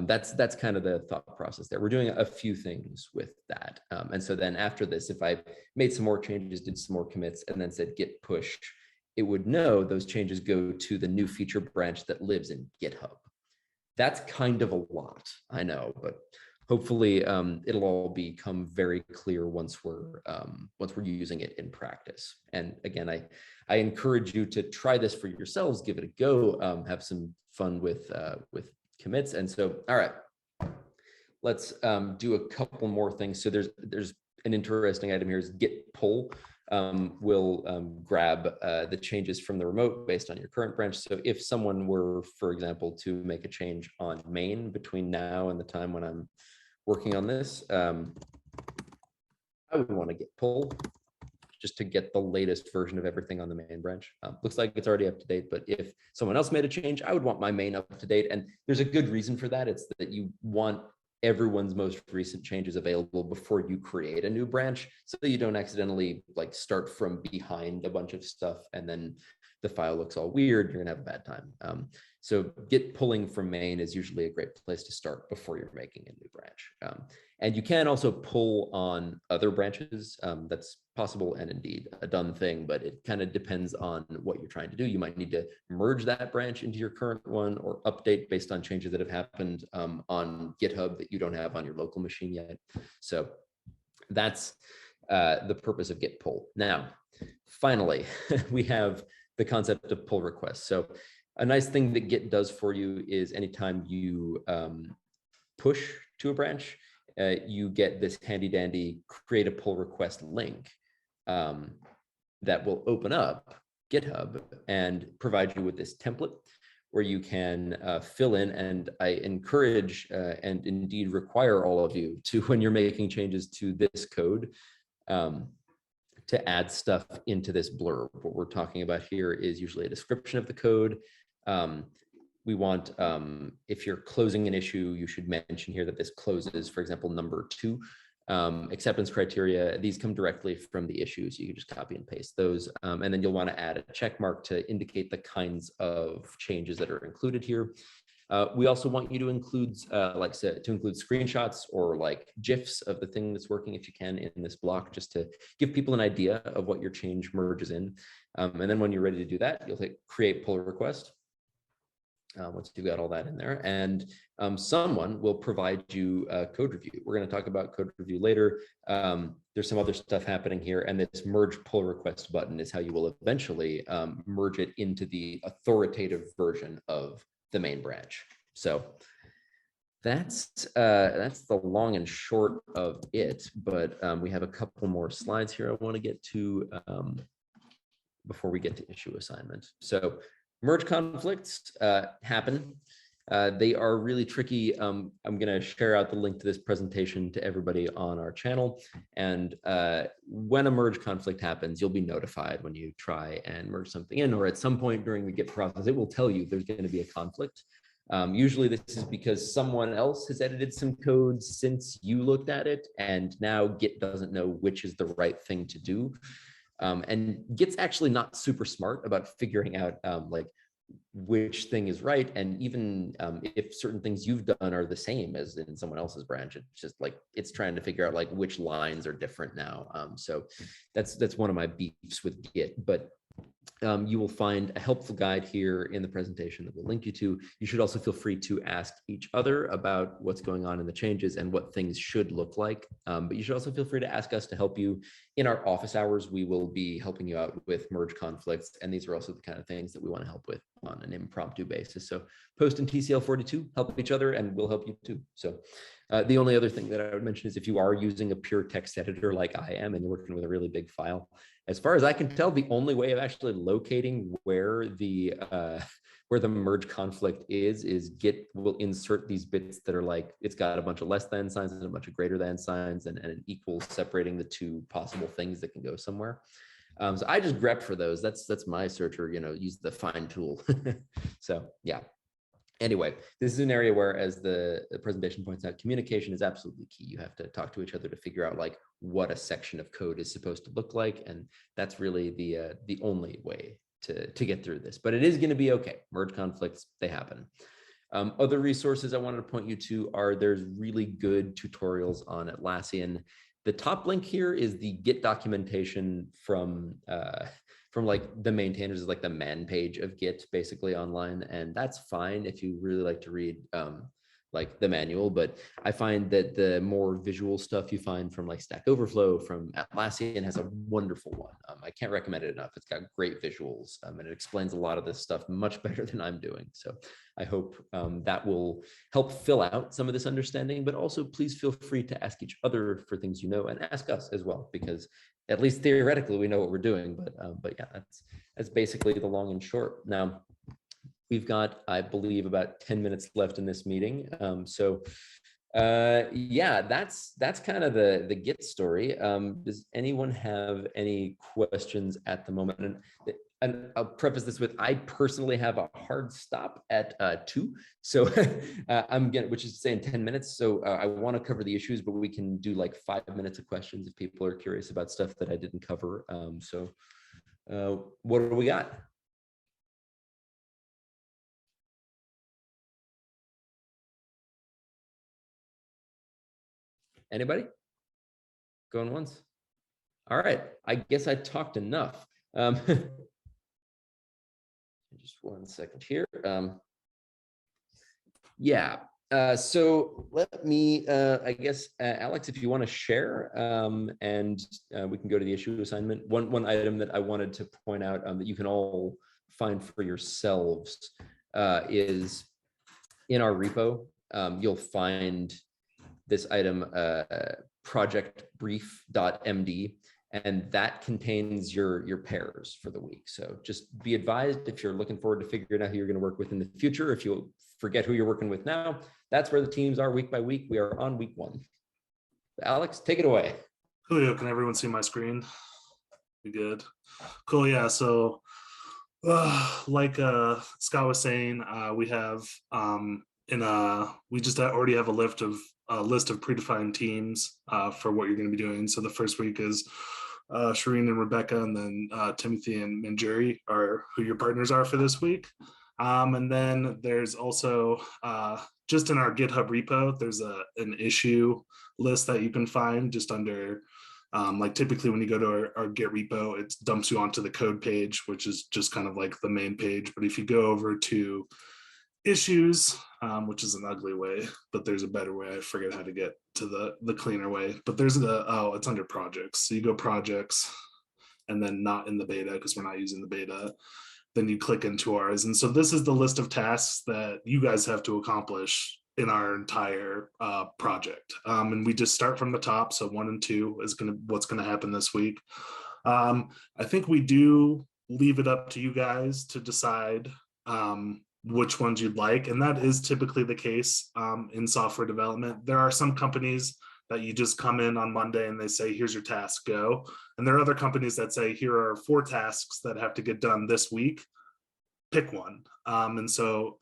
S1: that's kind of the thought process there. We're doing a few things with that. And so then after this, if I made some more changes, did some more commits, and then said git push, it would know those changes go to the new feature branch that lives in GitHub. That's kind of a lot, I know, but hopefully it'll all become very clear once we're using it in practice. And again, I encourage you to try this for yourselves, give it a go, have some fun with commits. And so, all right, let's do a couple more things. So there's an interesting item here is git pull. Will grab the changes from the remote based on your current branch. So if someone were, for example, to make a change on main between now and the time when I'm working on this, I would want to git pull just to get the latest version of everything on the main branch. Looks like it's already up to date, but if someone else made a change, I would want my main up to date. And there's a good reason for that. It's that you want everyone's most recent changes available before you create a new branch, so that you don't accidentally like start from behind a bunch of stuff and then the file looks all weird, you're gonna have a bad time. So git pulling from main is usually a great place to start before you're making a new branch. And you can also pull on other branches. That's possible and indeed a done thing, but it kind of depends on what you're trying to do. You might need to merge that branch into your current one or update based on changes that have happened on GitHub that you don't have on your local machine yet. So that's the purpose of git pull. Now, finally, we have the concept of pull requests. So a nice thing that Git does for you is anytime you push to a branch, you get this handy dandy create a pull request link that will open up GitHub and provide you with this template where you can fill in. And I encourage and indeed require all of you to, when you're making changes to this code, to add stuff into this blurb. What we're talking about here is usually a description of the code. We want, if you're closing an issue, you should mention here that this closes, for example, number 2. Acceptance criteria, these come directly from the issue, so you can just copy and paste those. And then you'll want to add a check mark to indicate the kinds of changes that are included here. We also want you to include, include screenshots or like GIFs of the thing that's working if you can in this block, just to give people an idea of what your change merges in. And then when you're ready to do that, you'll hit create pull request. Once you've got all that in there, and someone will provide you a code review. We're going to talk about code review later. There's some other stuff happening here, and this merge pull request button is how you will eventually merge it into the authoritative version of the main branch. So that's the long and short of it, but we have a couple more slides here I want to get to before we get to issue assignment. So merge conflicts happen. They are really tricky. I'm going to share out the link to this presentation to everybody on our channel. And when a merge conflict happens, you'll be notified when you try and merge something in, or at some point during the Git process, it will tell you there's going to be a conflict. Usually this is because someone else has edited some code since you looked at it, and now Git doesn't know which is the right thing to do. And Git's actually not super smart about figuring out like which thing is right. And even if certain things you've done are the same as in someone else's branch, it's just like, it's trying to figure out like which lines are different now. So that's one of my beefs with Git, but you will find a helpful guide here in the presentation that we'll link you to. You should also feel free to ask each other about what's going on in the changes and what things should look like. But you should also feel free to ask us to help you in our office hours. We will be helping you out with merge conflicts. And these are also the kind of things that we want to help with on an impromptu basis. So post in TCL 42, help each other, and we'll help you too. So the only other thing that I would mention is if you are using a pure text editor like I am, and you're working with a really big file, as far as I can tell, the only way of actually locating where the merge conflict is Git will insert these bits that are like, it's got a bunch of less than signs and a bunch of greater than signs and an equal separating the two possible things that can go somewhere. So I just grep for those. That's my searcher, use the find tool. So yeah. Anyway, this is an area where, as the presentation points out, communication is absolutely key. You have to talk to each other to figure out like what a section of code is supposed to look like. And that's really the only way to get through this, but it is going to be okay. Merge conflicts, they happen. Other resources I wanted to point you to are, there's really good tutorials on Atlassian. The top link here is the Git documentation from like the maintainers, like the man page of Git basically online. And that's fine if you really like to read like the manual, but I find that the more visual stuff you find from like Stack Overflow, from Atlassian, has a wonderful one. I can't recommend it enough. It's got great visuals and it explains a lot of this stuff much better than I'm doing. So I hope that will help fill out some of this understanding, but also please feel free to ask each other for things you know, and ask us as well, because at least theoretically we know what we're doing. But yeah, that's basically the long and short. Now, we've got, I believe, about 10 minutes left in this meeting. Yeah, that's kind of the Git story. Does anyone have any questions at the moment? And I'll preface this with, I personally have a hard stop at 2. So which is to say in 10 minutes. So I want to cover the issues, but we can do like 5 minutes of questions if people are curious about stuff that I didn't cover. So what do we got? Anybody? Going once? All right, I guess I talked enough. Just 1 second here. Yeah, so let me, I guess, Alex, if you want to share, and we can go to the issue assignment. One item that I wanted to point out that you can all find for yourselves is in our repo. You'll find this item, projectbrief.md, and that contains your pairs for the week. So just be advised, if you're looking forward to figuring out who you're going to work with in the future, if you forget who you're working with now, that's where the teams are week by week. We are on week 1. Alex, take it away.
S4: Cool. Can everyone see my screen? We good? Cool. Yeah. So like Scott was saying, we have we just already have a list of predefined teams for what you're going to be doing. So the first week is Shireen and Rebecca, and then Timothy and Manjuri are who your partners are for this week. And then there's also just in our GitHub repo, there's an issue list that you can find just under like typically when you go to our Git repo, it dumps you onto the code page, which is just kind of like the main page. But if you go over to issues, which is an ugly way, but there's a better way. I forget how to get to the cleaner way, but there's it's under projects. So you go projects and then not in the beta, because we're not using the beta. Then you click into ours. And so this is the list of tasks that you guys have to accomplish in our entire project. And we just start from the top. So 1 and 2 is what's gonna happen this week. I think we do leave it up to you guys to decide which ones you'd like. And that is typically the case in software development. There are some companies that you just come in on Monday and they say, here's your task, go. And there are other companies that say, here are 4 tasks that have to get done this week, pick one. And so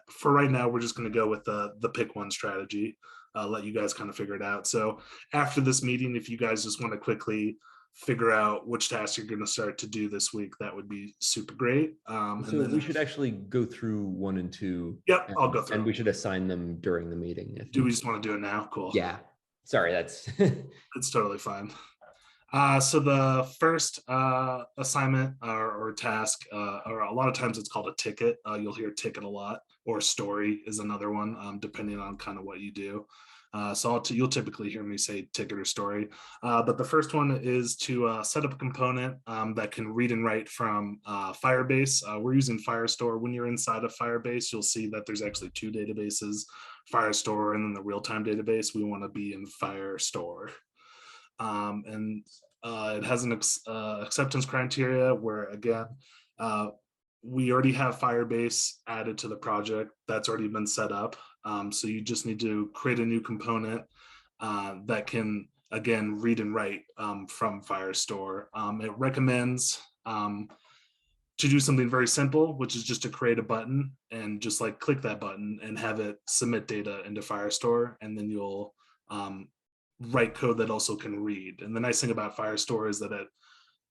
S4: for right now, we're just going to go with the pick one strategy, let you guys kind of figure it out. So after this meeting, if you guys just want to quickly figure out which tasks you're going to start to do this week, that would be super great.
S1: So we should actually go through 1 and 2.
S4: Yep, I'll go through.
S1: And we should assign them during the meeting.
S4: Do we just want to do it now? Cool.
S1: Yeah. Sorry, that's
S4: it's totally fine. So the first assignment or task, or a lot of times it's called a ticket. You'll hear ticket a lot, or story is another one, depending on kind of what you do. So you'll typically hear me say ticket or story. But the first one is to set up a component that can read and write from Firebase. We're using Firestore. When you're inside of Firebase, you'll see that there's actually 2 databases, Firestore and then the real-time database. We want to be in Firestore. And it has an acceptance criteria where, again, we already have Firebase added to the project. That's already been set up. So you just need to create a new component that can, again, read and write from Firestore. It recommends to do something very simple, which is just to create a button and just like click that button and have it submit data into Firestore. And then you'll write code that also can read. And the nice thing about Firestore is that it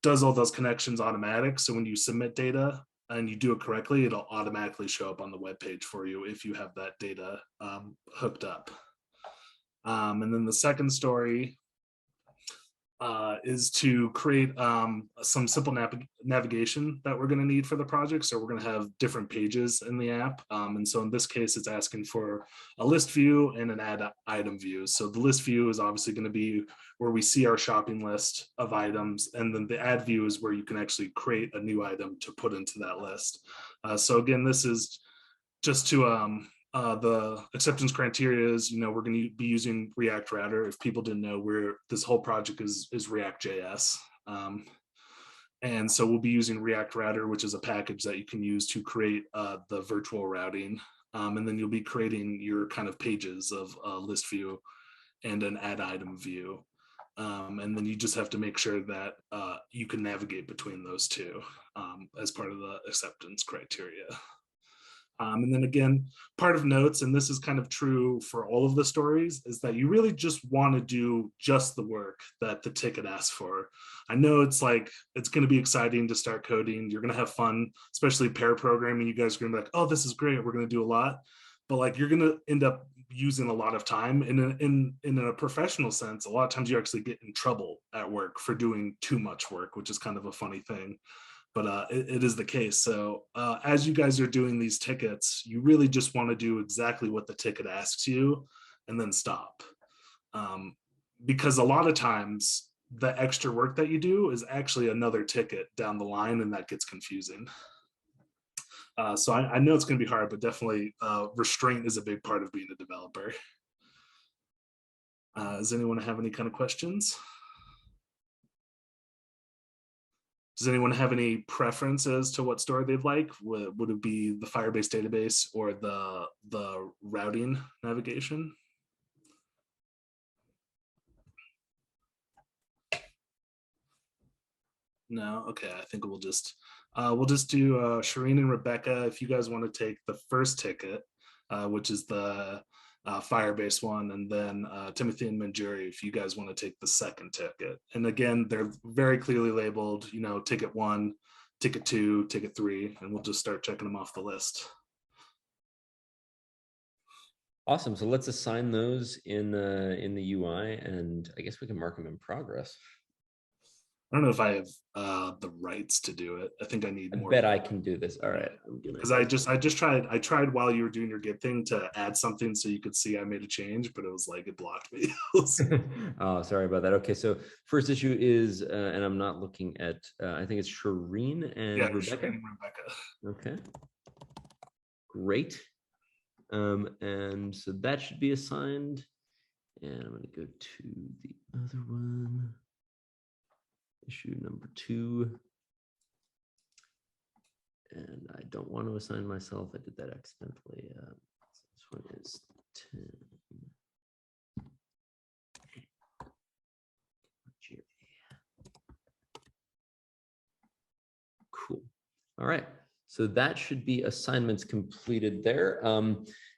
S4: does all those connections automatic. So when you submit data and you do it correctly, it'll automatically show up on the web page for you if you have that data hooked up. And then the second story is to create some simple navigation that we're going to need for the project. So we're going to have different pages in the app. And so in this case, it's asking for a list view and an add item view. So the list view is obviously going to be where we see our shopping list of items. And then the add view is where you can actually create a new item to put into that list. So again, this is just to the acceptance criteria is, we're going to be using React Router. If people didn't know, this whole project is React.js. And so we'll be using React Router, which is a package that you can use to create the virtual routing. And then you'll be creating your kind of pages of list view and an add item view. And then you just have to make sure that you can navigate between those two as part of the acceptance criteria. And then again, part of notes, and this is kind of true for all of the stories, is that you really just want to do just the work that the ticket asks for. I know it's going to be exciting to start coding. You're going to have fun, especially pair programming. You guys are going to be like, oh, this is great. We're going to do a lot. But you're going to end up using a lot of time. In a professional sense, a lot of times you actually get in trouble at work for doing too much work, which is kind of a funny thing. But it is the case. So as you guys are doing these tickets, you really just want to do exactly what the ticket asks you and then stop. Because a lot of times the extra work that you do is actually another ticket down the line, and that gets confusing. So I know it's going to be hard, but definitely restraint is a big part of being a developer. Does anyone have any kind of questions? Does anyone have any preferences to what story they'd like? Would it be the Firebase database or the routing navigation? No, okay. I think we'll just do Shireen and Rebecca. If you guys want to take the first ticket, which is the Firebase one, and then Timothy and Manjuri, if you guys want to take the second ticket. And again, they're very clearly labeled, ticket 1, ticket 2, ticket 3, and we'll just start checking them off the list.
S1: Awesome. So let's assign those in the UI, and I guess we can mark them in progress.
S4: I don't know if I have the rights to do it. I think I need more.
S1: I bet I can do this. All right.
S4: Because I tried while you were doing your Git thing to add something so you could see I made a change, but it was it blocked me.
S1: Oh, sorry about that. Okay, so first issue is, and I'm not looking at, I think it's Shireen and Rebecca.
S4: Shireen and Rebecca.
S1: Okay. Great. And so that should be assigned. And I'm going to go to the other one. Issue number 2. And I don't want to assign myself. I did that accidentally. This one is 10. Cool. All right. So that should be assignments completed there.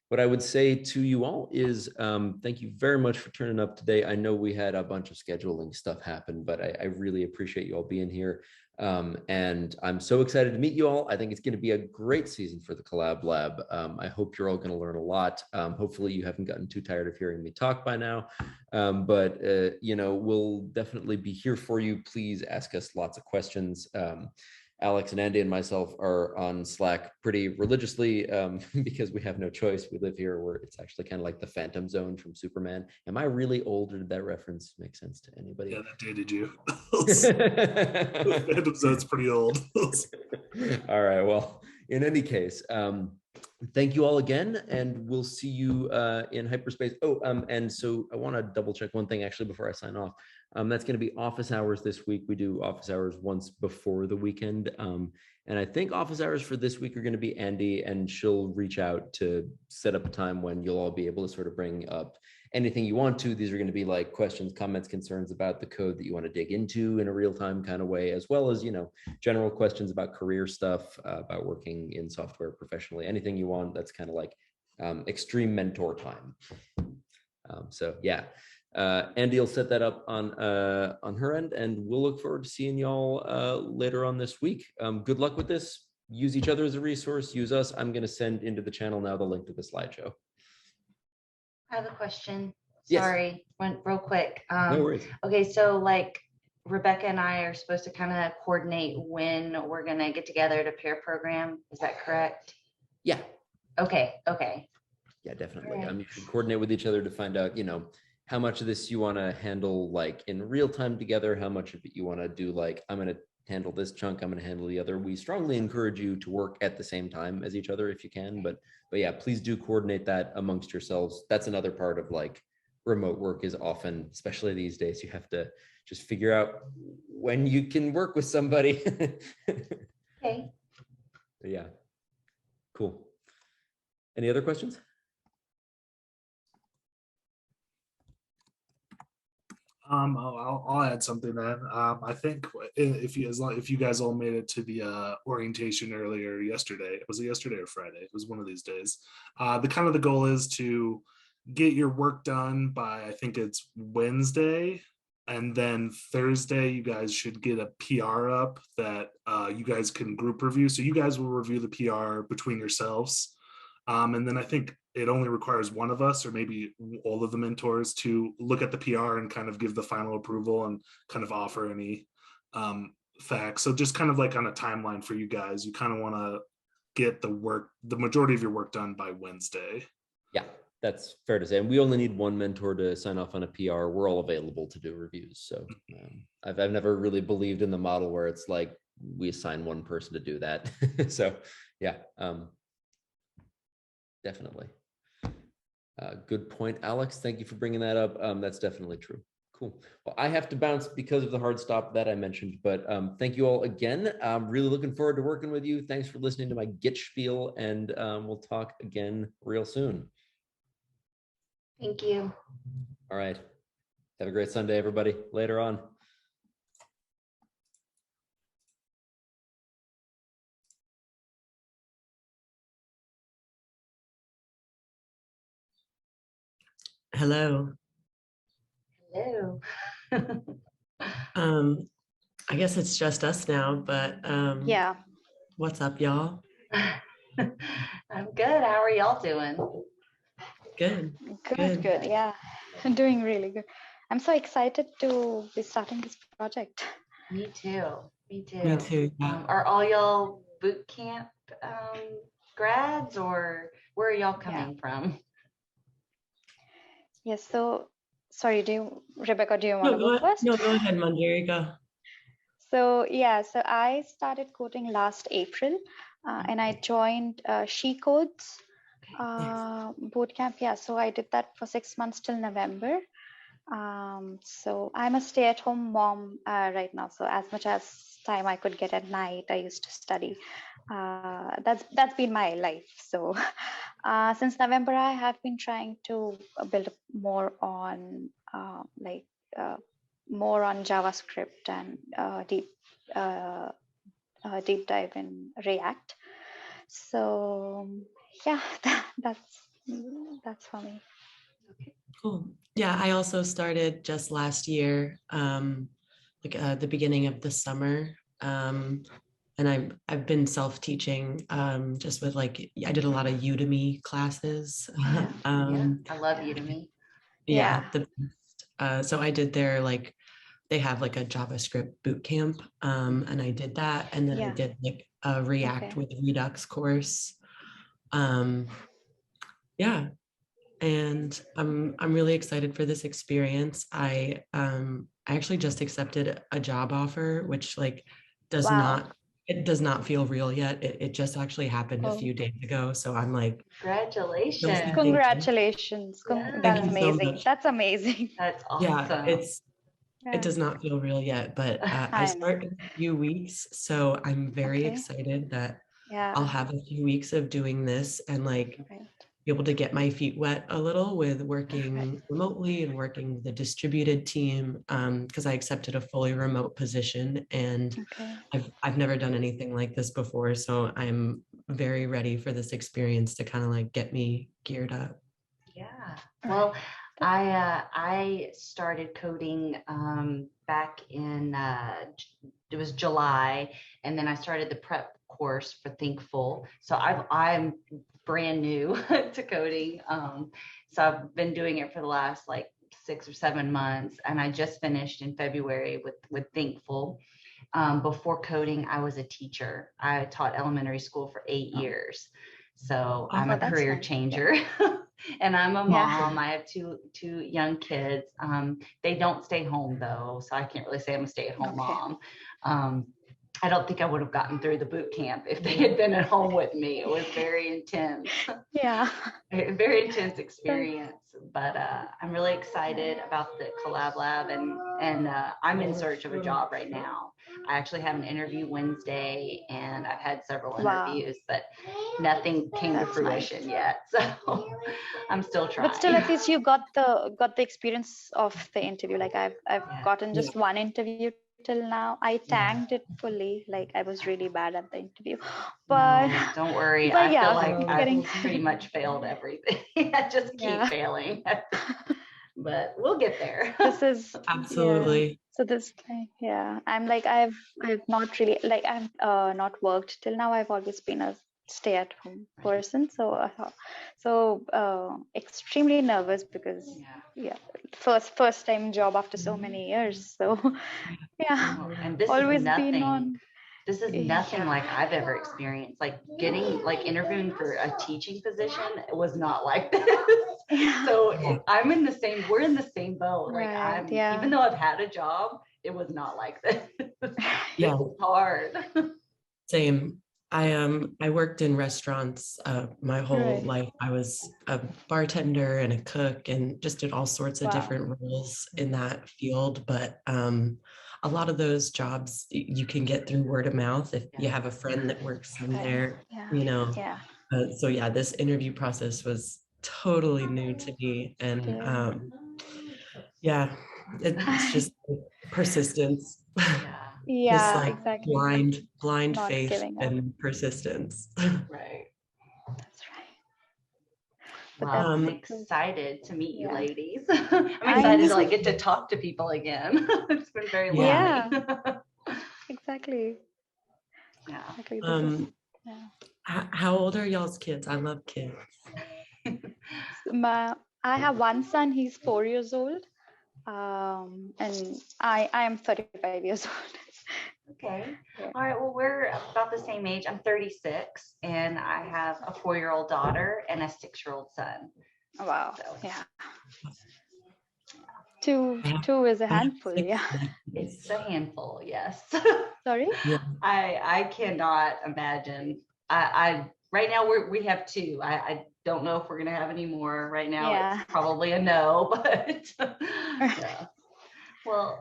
S1: What I would say to you all is thank you very much for turning up today. I know we had a bunch of scheduling stuff happen, but I really appreciate you all being here. And I'm so excited to meet you all. I think it's going to be a great season for the Collab Lab. I hope you're all going to learn a lot. Hopefully you haven't gotten too tired of hearing me talk by now. But you know, we'll definitely be here for you. Please ask us lots of questions. Alex and Andy and myself are on Slack pretty religiously because we have no choice. We live here where it's actually kind of like the Phantom Zone from Superman. Am I really old, or did that reference make sense to anybody?
S4: Yeah, that dated you. Phantom Zone's pretty old.
S1: All right, well, in any case, thank you all again, and we'll see you in hyperspace. Oh, and so I want to double check one thing actually before I sign off. That's going to be office hours this week. We do office hours once before the weekend. And I think office hours for this week are going to be Andy, and she'll reach out to set up a time when you'll all be able to sort of bring up anything you want to. These are going to be like questions, comments, concerns about the code that you want to dig into in a real-time kind of way, as well as, you know, general questions about career stuff, about working in software professionally, anything you want. That's kind of like extreme mentor time. So yeah. Andy will set that up on her end, and we'll look forward to seeing y'all later on this week. Good luck with this. Use each other as a resource. Use us. I'm going to send into the channel now the link to the slideshow.
S3: I have a question.
S1: Yes.
S3: Sorry, went real quick.
S1: No worries.
S3: Okay, so like Rebecca and I are supposed to kind of coordinate when we're going to get together to pair program. Is that correct?
S1: Yeah.
S3: Okay.
S1: Yeah, definitely.
S3: Right.
S1: You should coordinate with each other to find out, you know, how much of this you want to handle like in real time together, how much of it you want to do like, I'm going to handle this chunk, I'm going to handle the other. We strongly encourage you to work at the same time as each other if you can, but yeah, please do coordinate that amongst yourselves. That's another part of like remote work is often, especially these days, you have to just figure out when you can work with somebody.
S3: Okay.
S1: But yeah, cool. Any other questions?
S4: I'll add something then. I think if you guys all made it to the orientation earlier yesterday, was it yesterday or Friday? It was one of these days. The goal is to get your work done by, I think it's Wednesday, and then Thursday you guys should get a PR up that you guys can group review. So you guys will review the PR between yourselves. And then I think it only requires one of us or maybe all of the mentors to look at the PR and kind of give the final approval and kind of offer any facts. So just kind of like on a timeline for you guys, you kind of want to get the majority of your work done by Wednesday.
S1: Yeah, that's fair to say. And we only need one mentor to sign off on a PR. We're all available to do reviews. So I've never really believed in the model where it's like we assign one person to do that. So yeah. Definitely. Good point, Alex. Thank you for bringing that up. That's definitely true. Cool. Well, I have to bounce because of the hard stop that I mentioned, but thank you all again. I'm really looking forward to working with you. Thanks for listening to my Git spiel, and we'll talk again real soon.
S3: Thank you.
S1: All right. Have a great Sunday, everybody. Later on.
S6: Hello.
S3: Hello.
S6: I guess it's just us now, but
S5: Yeah.
S6: What's up, y'all?
S3: I'm good. How are y'all doing?
S6: Good.
S5: Good. Yeah, I'm doing really good. I'm so excited to be starting this project.
S3: Me too.
S6: Me too. Yeah.
S3: Are all y'all boot camp grads, or where are y'all coming from?
S5: Yes. So, sorry. Rebecca? Do you want to go first?
S6: No, go ahead, Manjari. Go.
S5: So yeah. So I started coding last April, and I joined She Codes bootcamp. Yeah. So I did that for 6 months till November. So I'm a stay-at-home mom right now. So as much as time I could get at night, I used to study. that's been my life. So since November, I have been trying to build more on more on JavaScript and deep dive in React. So yeah, that's for me.
S6: Cool. Yeah, I also started just last year, the beginning of the summer. And I've been self-teaching just with I did a lot of Udemy classes.
S3: Yeah, I love Udemy.
S6: Yeah. So I did they have a JavaScript boot camp, and I did that, and then I did a React with Redux course. Yeah, and I'm really excited for this experience. I actually just accepted a job offer, which does not feel real yet. It just actually happened a few days ago. So I'm
S3: Congratulations.
S5: Congratulations. That's amazing. That's amazing.
S3: That's awesome.
S6: Yeah, it does not feel real yet, but I start in a few weeks. So I'm very excited that I'll have a few weeks of doing this and be able to get my feet wet a little with working remotely and working with a distributed team, because I accepted a fully remote position, and I've never done anything like this before. So I'm very ready for this experience to kind of get me geared up.
S3: Yeah. Well, I started coding back in it was July, and then I started the prep course for Thinkful. So I'm brand new to coding. So I've been doing it for the last 6 or 7 months, and I just finished in February with Thinkful. Before coding, I was a teacher. I taught elementary school for 8 years. So I'm a career changer. And I'm a mom. I have two young kids. They don't stay home though, so I can't really say I'm a stay-at-home mom. I don't think I would have gotten through the boot camp if they had been at home with me. It was very intense.
S5: Yeah.
S3: A very intense experience. But I'm really excited about the Collab Lab, and I'm in search of a job right now. I actually have an interview Wednesday, and I've had several interviews, but nothing came to fruition yet. So I'm still trying.
S5: But still, at least you got the experience of the interview. I've gotten just one interview till now. I tanked it fully. I was really bad at the interview. But
S3: no, don't worry. I feel like I've pretty much failed everything. I just keep failing. But we'll get there.
S5: This is
S6: absolutely.
S5: So this I'm I've not really I've not worked till now. I've always been a stay-at-home person, so extremely nervous because first time job after so many years. So
S3: and this
S5: always
S3: is nothing.
S5: Been on.
S3: This is nothing like I've ever experienced. Getting interviewing for a teaching position, it was not like this. So we're in the same boat. Even though I've had a job, it was not like this.
S6: Yeah.
S3: It was hard.
S6: Same. I worked in restaurants my whole life. I was a bartender and a cook and just did all sorts of different roles in that field. But a lot of those jobs you can get through word of mouth if you have a friend that works in there, so this interview process was totally new to me, and it's just persistence.
S5: Exactly.
S6: blind
S5: Not
S6: faith and persistence.
S3: Right.
S5: That's right.
S3: But I'm excited to meet you ladies. I'm excited to get to talk to people again. It's been very long.
S5: Yeah. Exactly.
S3: Yeah.
S5: Exactly.
S6: How old are y'all's kids? I love kids.
S5: I have one son. He's 4 years old. And I am 35 years old.
S3: Okay. All right. Well, we're about the same age. I'm 36, and I have a 4-year-old daughter and a 6-year-old son.
S5: Oh, wow. So, Two is a handful. Yeah.
S3: It's a handful. Yes.
S5: Sorry.
S6: Yeah.
S3: I cannot imagine. I right now we have 2. I don't know if we're gonna have any more right now. It's probably a no, but Well,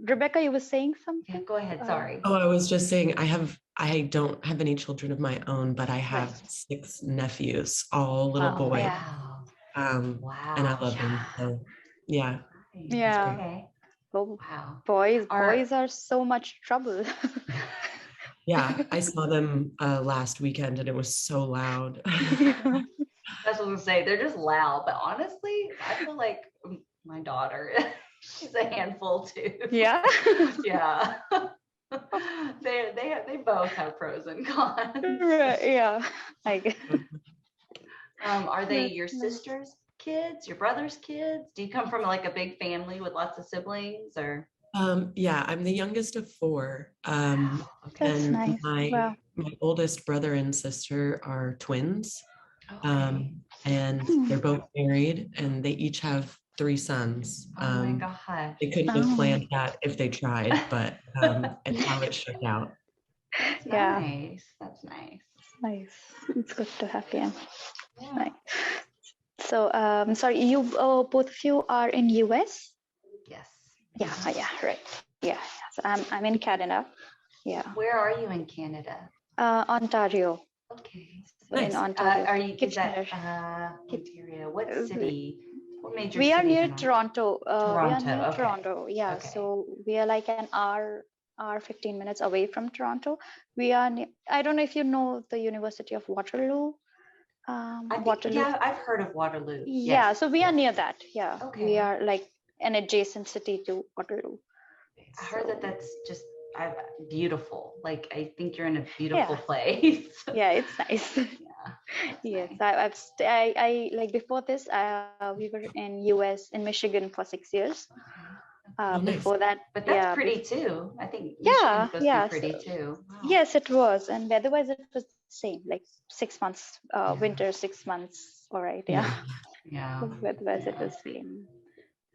S5: Rebecca, you were saying something?
S3: Yeah, go ahead. Sorry.
S6: I was just saying I I don't have any children of my own, but I have 6 nephews, all little
S5: Wow,
S6: boys.
S5: yeah.
S3: Wow.
S6: And I love them. So yeah.
S5: Yeah.
S3: Okay.
S5: Oh,
S3: Wow.
S5: boys are so much trouble.
S6: Yeah, I saw them last weekend and it was so loud.
S3: That's what I'm saying. They're just loud, but honestly, I feel like my daughter, she's a handful too.
S5: Yeah.
S3: Yeah. They both have pros and cons.
S5: Right, yeah. I guess.
S3: Are they
S5: That's
S3: your
S5: nice.
S3: sister's kids, your brother's kids? Do you come from like a big family with lots of siblings, or?
S6: Yeah, I'm the youngest of 4.
S3: Okay.
S5: That's
S6: And
S5: nice. Wow.
S6: my oldest brother and sister are twins.
S3: Okay.
S6: And they're both married and they each have 3 sons.
S3: Oh my gosh.
S6: They couldn't have planned that if they tried, but it's how it shook out.
S3: That's
S5: Yeah.
S3: nice. That's nice.
S5: Nice. It's good to have you.
S3: Yeah.
S5: Nice. So, sorry, you both of you are in US?
S3: Yes.
S5: Yeah, right. Yeah. So I'm in Canada. Yeah.
S3: Where are you in Canada?
S5: Ontario.
S3: Okay.
S5: So in
S6: Nice.
S5: Ontario.
S3: Are you, is that,
S5: Kitchener.
S3: Ontario? What city? What major
S5: We are
S3: cities
S5: near
S3: in
S5: Toronto. We are
S3: Toronto,
S5: near
S3: okay.
S5: Toronto. Yeah.
S3: Okay.
S5: So we are like an hour 15 minutes away from Toronto. We are near, I don't know if you know the University of Waterloo.
S3: I think,
S5: Waterloo.
S3: yeah, I've heard of Waterloo.
S5: Yeah.
S3: Yes.
S5: So we are near that. Yeah.
S3: Okay.
S5: We are like an adjacent city to Waterloo.
S3: I heard that
S5: So-
S3: that's just beautiful. Like, I think you're in a beautiful place.
S5: Yeah, it's nice.
S3: Yeah.
S5: Yes,
S3: Nice.
S5: I like before this, we were in US in Michigan for 6 years.
S6: Nice.
S5: Before that,
S3: But that's
S5: yeah,
S3: pretty too. I think
S5: Yeah,
S3: Michigan's supposed
S5: yeah,
S3: to be pretty
S5: so-
S3: too. Wow.
S5: yes, it was, and weather-wise, it was the same, like 6 months, winter, 6 months. All right, yeah.
S3: Yeah.
S5: Weather-wise, it was same.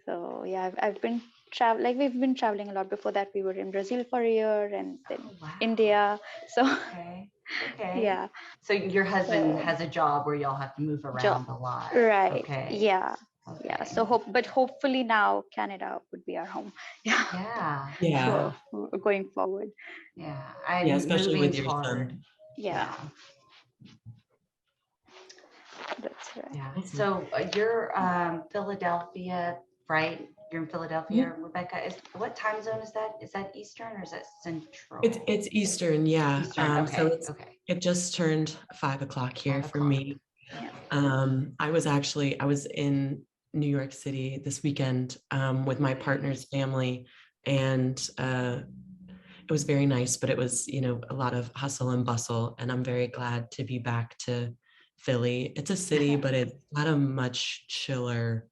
S5: So yeah, I've been like we've been traveling a lot. Before that, we were in Brazil for a year, and then
S3: Oh, wow.
S5: India. So
S3: Okay. Okay.
S5: yeah,
S3: So your husband
S5: So-
S3: has a job where y'all have to move around a lot.
S5: right,
S3: Okay.
S5: yeah.
S3: Okay.
S5: Yeah, so hopefully now Canada would be our home. Yeah.
S3: Yeah.
S6: Yeah.
S5: So going forward.
S3: Yeah.
S6: Yeah, especially with
S3: Moving's
S6: your
S3: hard.
S6: son.
S5: Yeah, that's right.
S3: Yeah.
S6: Awesome.
S3: So you're Philadelphia, right? You're in Philadelphia, Rebecca. What time zone is that? Is that Eastern or is that Central?
S6: It's Eastern, yeah.
S3: Eastern.
S6: So
S3: Okay. Okay.
S6: it just turned 5 o'clock here
S3: 5
S6: for
S3: o'clock.
S6: me. I was in New York City this weekend with my partner's family, and it was very nice, but it was, a lot of hustle and bustle, and I'm very glad to be back to Philly. It's a city, but it's got a much chiller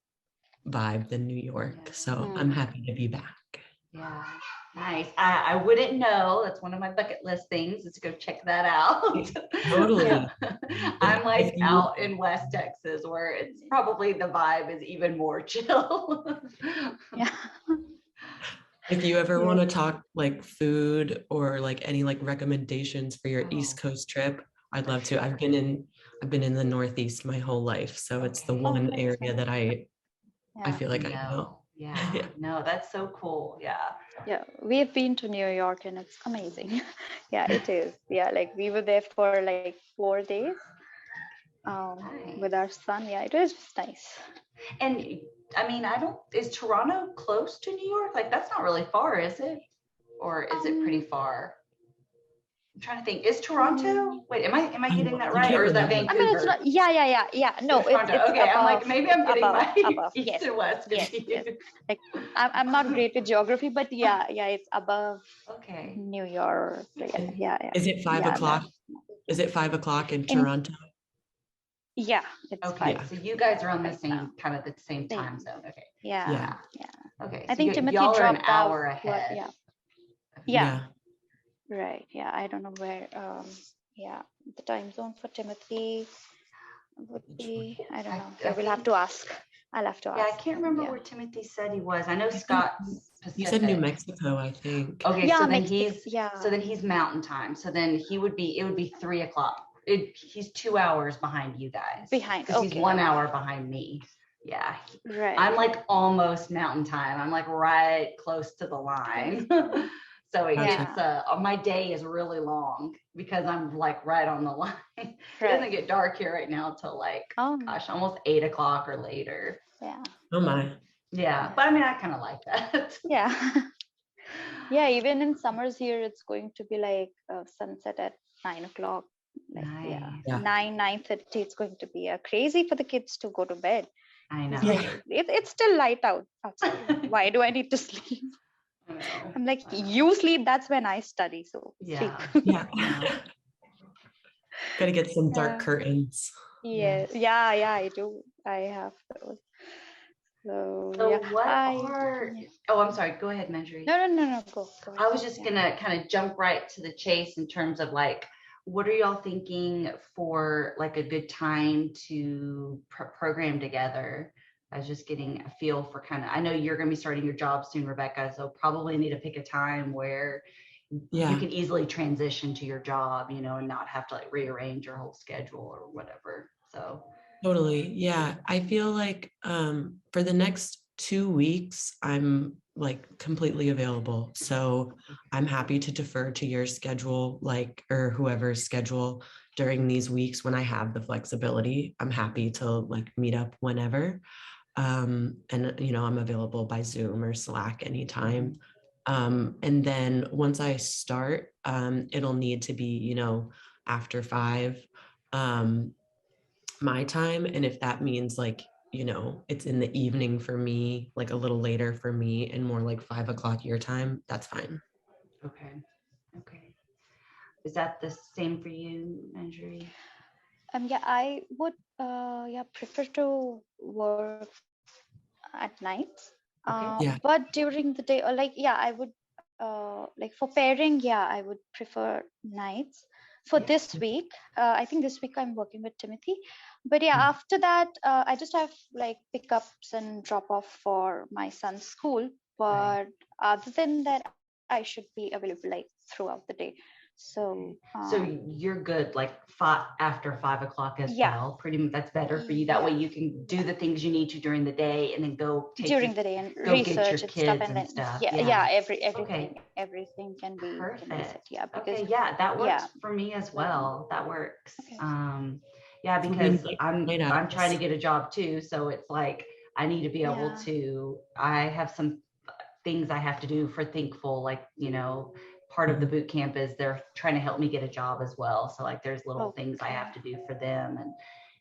S6: vibe than New York. So I'm happy to be back.
S3: Yeah. Nice. I wouldn't know. That's one of my bucket list things, is to go check that out.
S6: Totally.
S3: Yeah. I'm like
S6: If you-
S3: out in West Texas, where it's probably the vibe is even more chill.
S5: Yeah.
S6: If you ever want to talk like food or like any like recommendations for your East Coast trip, I'd love to. I've been in the Northeast my whole life, so it's the
S3: Okay.
S6: one
S5: that's
S6: area that I
S5: Yeah.
S6: feel like I know.
S3: Yeah.
S6: Yeah.
S3: No, that's so cool. Yeah.
S5: Yeah, we've been to New York and it's amazing. Yeah, it is. Yeah, like we were there for like 4 days with our son. Yeah, it was nice.
S3: And I mean, is Toronto close to New York? Like, that's not really far, is it? Or is it pretty far? I'm trying to think. Is Toronto? Wait, am I getting that right?
S6: can't
S3: Or is that
S6: remember.
S5: I mean, it's
S3: Vancouver?
S5: not. Yeah. No, it's
S3: Toronto.
S5: it's
S3: Okay,
S5: above,
S3: I'm like, maybe I'm
S5: it's
S3: getting my
S5: above.
S3: east
S5: Yes,
S3: and west
S5: yes,
S3: confused.
S5: Like I'm not great with geography, but yeah, it's above
S3: Okay.
S5: New York. Yeah.
S6: Is it 5
S5: Yeah,
S6: o'clock? Is it 5 o'clock in Toronto?
S5: Yeah, it's
S3: Okay.
S5: fine.
S3: So you guys are on the
S5: Right
S3: same
S5: now.
S3: kind of the same time zone. Okay.
S5: Yeah.
S3: Okay.
S5: I
S3: so
S5: think Timothy
S3: y'all are an
S5: dropped
S3: hour
S5: out.
S3: ahead.
S5: Yeah. Right. Yeah. I don't know where. The time zone for Timothy would be. I don't know. I will have to ask. I'll have to ask.
S3: Yeah, I can't remember where Timothy said he was. I know Scott's
S6: You said New
S3: Pacific.
S6: Mexico, I think.
S3: Okay,
S5: Yeah,
S3: so then
S5: Mexico,
S3: so then he's mountain time. So then it would be 3 o'clock. He's 2 hours behind you guys.
S5: Behind,
S3: 'Cause he's
S5: okay.
S3: 1 hour behind me. Yeah.
S5: Right.
S3: I'm like almost mountain time. I'm like right close to the line. So it
S6: Gotcha.
S3: gets, my day is really long because I'm like right on the line. It doesn't
S5: Right.
S3: get dark here right now till like,
S5: Oh,
S3: gosh, almost 8 o'clock or later.
S5: yeah.
S6: Oh my.
S3: Yeah, but I mean, I kind of like that.
S5: Yeah. Yeah, even in summers here, it's going to be like sunset at 9 o'clock. Like, yeah,
S3: Nice.
S6: Yeah.
S5: 9:30. It's going to be crazy for the kids to go to bed.
S3: I know.
S5: It's like it's still light outside. Why do I need to sleep?
S3: I know.
S5: I'm like,
S3: I know.
S5: you sleep. That's when I study. So
S3: Yeah.
S5: sleep.
S6: Yeah.
S3: Yeah.
S6: Gotta get some dark
S5: Yeah.
S6: curtains.
S5: Yeah,
S3: Yes.
S5: yeah, I do. I have those. So
S3: So
S5: yeah,
S3: what
S5: I
S3: are,
S5: yeah.
S3: oh, I'm sorry. Go ahead, Marjorie.
S5: No. Go
S3: I
S5: ahead.
S3: was just
S5: Yeah.
S3: gonna kind of jump right to the chase in terms of like, what are y'all thinking for like a good time to program together? I was just getting a feel for kind of, I know you're gonna be starting your job soon, Rebecca, so probably need to pick a time where
S6: Yeah.
S3: you can easily transition to your job, you know, and not have to like rearrange your whole schedule or whatever. So
S6: Totally. Yeah. I feel like for the next 2 weeks, I'm like completely available. So I'm happy to defer to your schedule, like, or whoever's schedule during these weeks when I have the flexibility. I'm happy to like meet up whenever. And, you know, I'm available by Zoom or Slack anytime. And then once I start, it'll need to be, you know, after 5. My time. And if that means like, you know, it's in the evening for me, like a little later for me and more like 5 o'clock your time, that's fine.
S3: okay. Okay. Is that the same for you, Marjorie?
S5: Yeah, I would prefer to work at nights.
S3: Okay.
S6: Yeah.
S5: But during the day, or like I would like for pairing, I would prefer nights. For
S3: Yeah.
S5: this week, I think this week I'm working with Timothy. But yeah,
S6: Mm.
S5: after that, I just have like pickups and drop off for my son's school.
S3: Right.
S5: But other than that, I should be available like throughout the day. So
S3: So you're good like after 5 o'clock as
S5: yeah,
S3: well. Pretty much that's better for you. That way
S5: yeah,
S3: you can do the things you need to during the day and then go take
S5: during the day and
S3: go get your
S5: research and stuff,
S3: kids
S5: and
S3: and
S5: then
S3: stuff.
S5: yeah,
S3: Okay.
S5: everything can be set.
S3: Perfect.
S5: Yeah, because
S3: Okay. Yeah, that works
S5: yeah.
S3: for me as
S5: So,
S3: well. That works.
S5: okay.
S3: Yeah,
S6: So we
S3: because
S6: make
S3: I'm
S6: night
S3: trying to
S6: owls.
S3: get a job too. So it's like I need to be able
S5: Yeah.
S3: to, I have some things I have to do for Thinkful, like, you know, part of the boot camp is they're trying to help me get a job as well. So like there's little things I have to do for them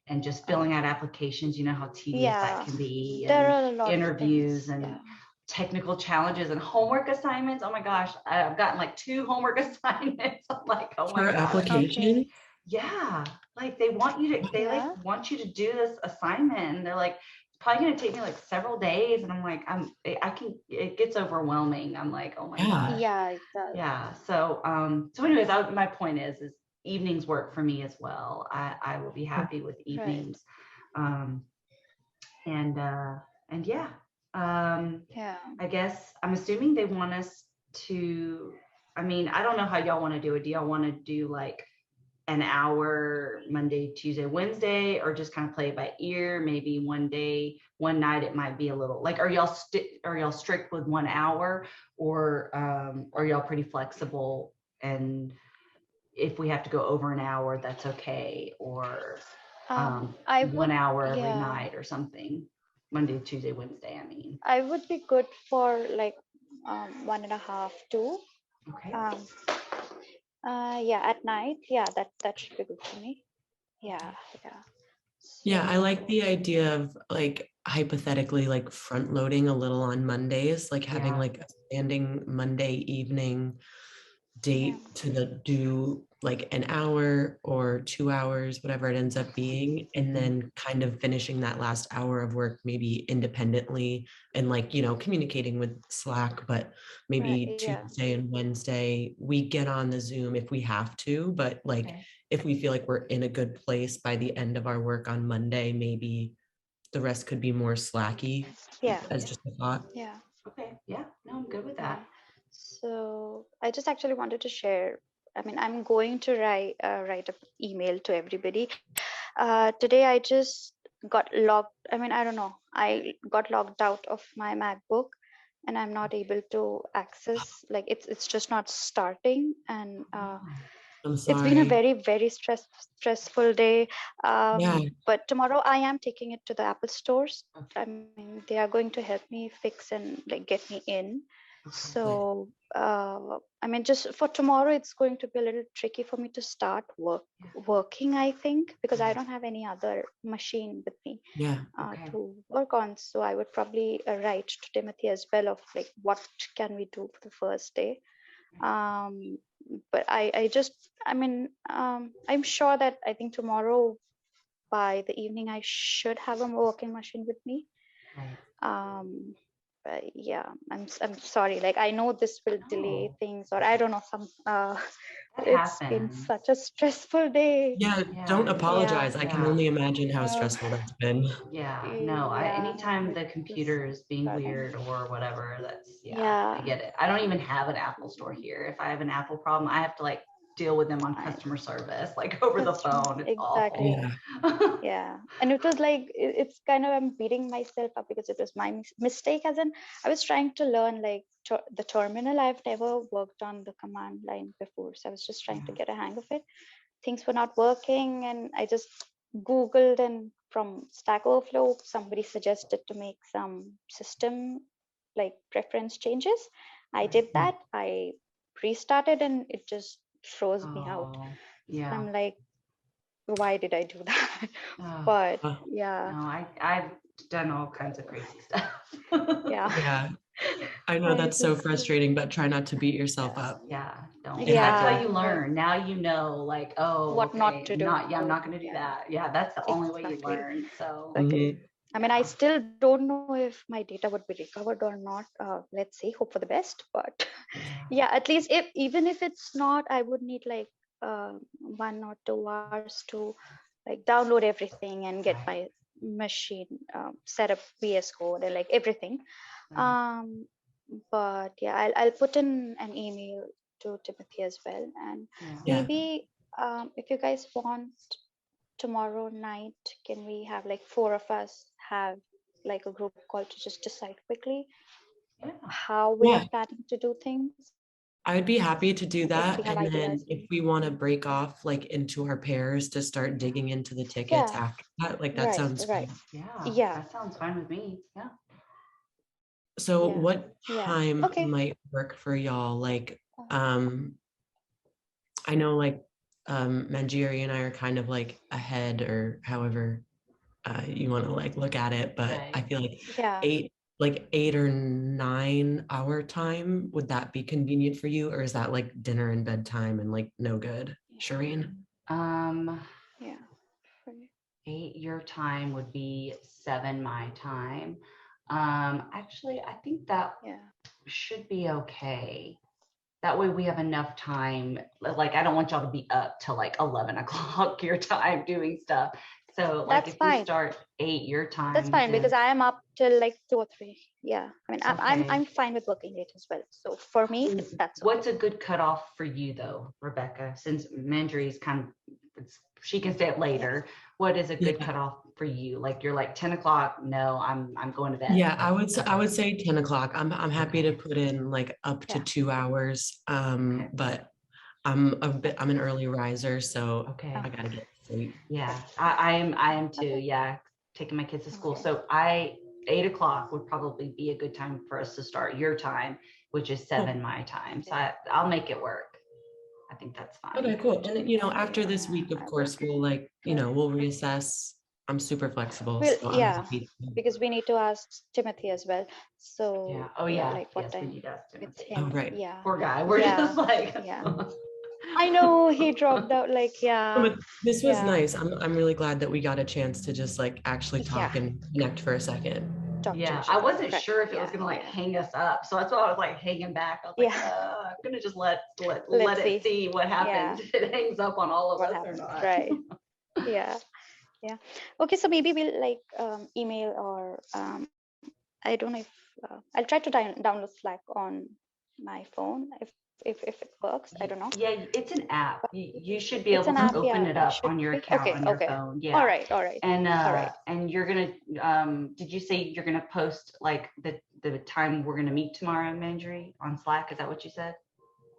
S3: and just filling out applications, you know how tedious that
S5: Yeah,
S3: can be,
S5: there
S3: and
S5: are a lot of
S3: interviews
S5: things.
S3: and
S5: Yeah.
S3: technical challenges and homework assignments. Oh my gosh, I've gotten like 2 homework assignments. I'm like, oh my
S6: For
S3: gosh.
S6: application.
S5: Okay.
S3: Yeah, like they want you to, they like
S5: Yeah.
S3: want you to do this assignment, and they're like, it's probably gonna take me like several days, and I'm like, I can, it gets overwhelming. I'm like, oh my
S6: Yeah.
S3: gosh.
S5: Yeah, it does.
S3: Yeah. So so anyways, my point is evenings work for me as well. I will be happy with
S5: Right.
S3: evenings. Um and yeah.
S5: Yeah.
S3: I guess I'm assuming they want us to, I mean, I don't know how y'all want to do it. Do y'all want to do like an hour Monday, Tuesday, Wednesday, or just kind of play it by ear? Maybe one day, one night it might be a little like, are y'all strict with 1 hour, or are y'all pretty flexible, and if we have to go over an hour, that's okay, or
S5: I
S3: 1
S5: would,
S3: hour every
S5: yeah,
S3: night or something? Monday, Tuesday, Wednesday, I mean.
S5: I would be good for like 1.5, 2.
S3: Okay.
S5: Yeah, at night. Yeah, that should be good for me. Yeah, yeah.
S6: Yeah, I like
S5: So
S6: the idea of like hypothetically like front loading a little on Mondays, like having
S3: Yeah.
S6: like a standing Monday evening
S5: yeah.
S6: date to do like an hour or 2 hours, whatever it ends up being, and then kind of finishing that last hour of work maybe independently and like, you know, communicating with Slack, but maybe
S5: Right. Yeah.
S6: Tuesday and Wednesday we get on the Zoom if we have to, but like
S3: Okay.
S6: if we feel like we're in a good place by the end of our work on Monday, maybe the rest could be more slacky,
S5: Yeah.
S6: as just a thought.
S5: Yeah.
S3: Okay. Yeah. No, I'm good with
S5: Yeah.
S3: that.
S5: So I just actually wanted to share. I mean, I'm going to write an email to everybody. Today I just got logged. I mean, I don't know. I got logged out of my MacBook, and I'm not able to access, like it's just not starting. And
S6: I'm
S5: it's been a
S6: sorry.
S5: very stressful day.
S6: Yeah.
S5: But tomorrow I am taking it to the Apple stores. I mean, they are going to help me fix and like get me in. So I mean, just for tomorrow, it's going to be a little tricky for me to start working, I think, because I don't have any other machine with me
S6: Yeah.
S5: to work on. So I would probably write to Timothy as well of like, what can we do for the first day? But I mean, I'm sure that I think tomorrow by the evening, I should have a working machine with me. But yeah, I'm sorry. Like, I know this will delay things, or I don't know, some it's been such a stressful day.
S6: Yeah, don't apologize. I can only imagine how stressful that's been.
S3: Anytime the computer is being weird or whatever, I get it. I don't even have an Apple store here. If I have an Apple problem, I have to like deal with them on customer service, like over the phone. It's
S5: exactly
S3: awful.
S5: Yeah, and it was like it's kind of, I'm beating myself up because it was my mistake. As in, I was trying to learn like the terminal. I've never worked on the command line before, so I was just trying to get a hang of it. Things were not working, and I just Googled, and from Stack Overflow, somebody suggested to make some system like preference changes. I did that. I restarted, and it just froze me out. So I'm like, why did I do that? But yeah,
S3: I've done all kinds of crazy stuff.
S6: Yeah, I know that's so frustrating, but try not to beat yourself up.
S3: Don't. That's how you learn. Now you know, like, oh,
S5: what not to do.
S3: I'm not going to do that. Yeah, that's the only way you learn. So,
S5: I mean, I still don't know if my data would be recovered or not. Let's see, hope for the best. But yeah, at least even if it's not, I would need like 1 or 2 hours to like download everything and get my machine set up VS Code and like everything. But yeah, I'll put in an email to Timothy as well, and maybe if you guys want, tomorrow night, can we have like 4 of us have like a group call to just decide quickly how we are planning to do things?
S6: I would be happy to do that. And then if we want to break off like into our pairs to start digging into the tickets after that, like that sounds
S5: right.
S6: good.
S3: Yeah, that sounds fine with me. Yeah.
S6: So what time might work for y'all? Like, I know like Manjiri and I are kind of like ahead, or however you want to like look at it, but I feel like 8 or 9 hour time, would that be convenient for you, or is that like dinner and bedtime and like no good? Shireen?
S3: 8 your time would be 7 my time. Actually, I think that should be okay. That way we have enough time. Like, I don't want y'all to be up till like 11 o'clock your time doing stuff. So like, if we start 8 your time,
S5: that's fine, because I am up till like 2 or 3. Yeah, I mean, I'm fine with working late as well. So for me, that's okay.
S3: What's a good cutoff for you though, Rebecca? Since Manjari's kind of, she can stay up later. What is a good cutoff for you? Like, you're like 10 o'clock. No, I'm going to bed.
S6: Yeah, I would say 10 o'clock. I'm happy to put in like up to 2 hours. But I'm an early riser, so I gotta get sleep.
S3: Yeah, I am too. Yeah, taking my kids to school. So 8 o'clock would probably be a good time for us to start your time, which is 7 my time. So I'll make it work. I think that's fine.
S6: Okay, cool. And you know, after this week, of course, we'll like, you know, we'll reassess. I'm super flexible. So
S5: because we need to ask Timothy as well. So like what time
S3: with
S5: him?
S6: Right.
S5: Yeah.
S3: Poor guy. We're just like
S5: I know he dropped out. Like
S6: but this was nice. I'm really glad that we got a chance to just like actually talk and connect for a second.
S3: I wasn't sure if it was gonna like hang us up, so that's why I was like hanging back. I was like, I'm gonna just let it see what happens. If it hangs up on all of us or not.
S5: Right. Yeah. Okay, so maybe we'll like email, or I don't know if I'll try to download Slack on my phone if it works. I don't know.
S3: Yeah, it's an app. You should be able to open it up on your account on your phone. Yeah.
S5: All right.
S3: And and you're gonna did you say you're gonna post like the time we're going to meet tomorrow, Manjari, on Slack? Is that what you said?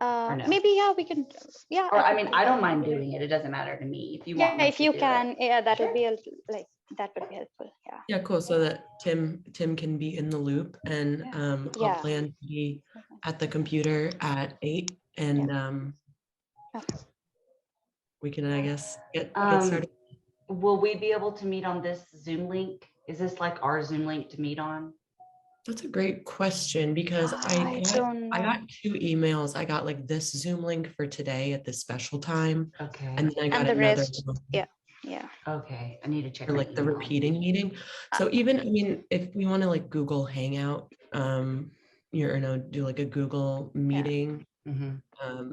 S3: Or no?
S5: Maybe, yeah, we can, yeah.
S3: Or I
S5: could
S3: mean,
S5: do
S3: I
S5: that.
S3: don't mind doing it. It doesn't matter to me. If you want
S5: Yeah,
S3: me
S5: if
S3: to
S5: you
S3: do
S5: can,
S3: it.
S5: yeah, that
S3: Sure.
S5: would be like, that would be helpful. Yeah.
S6: Yeah, cool. So that Tim can be in the loop, and
S5: Yeah.
S6: I'll plan to be at the computer at 8, and
S5: Okay.
S6: we can, I guess, get
S3: Um,
S6: started.
S3: Will we be able to meet on this Zoom link? Is this like our Zoom link to meet on?
S6: That's a great question, because
S5: I don't
S6: I
S5: know.
S6: got 2 emails. I got like this Zoom link for today at this special time,
S3: Okay.
S6: and then I got
S5: And the
S6: another
S5: rest,
S6: one
S5: yeah.
S3: Okay. I need to check
S6: for
S3: my
S6: like the
S3: email.
S6: repeating meeting. So even, I mean, if we want to like Google Hangout, do like a Google meeting,
S3: Mhm.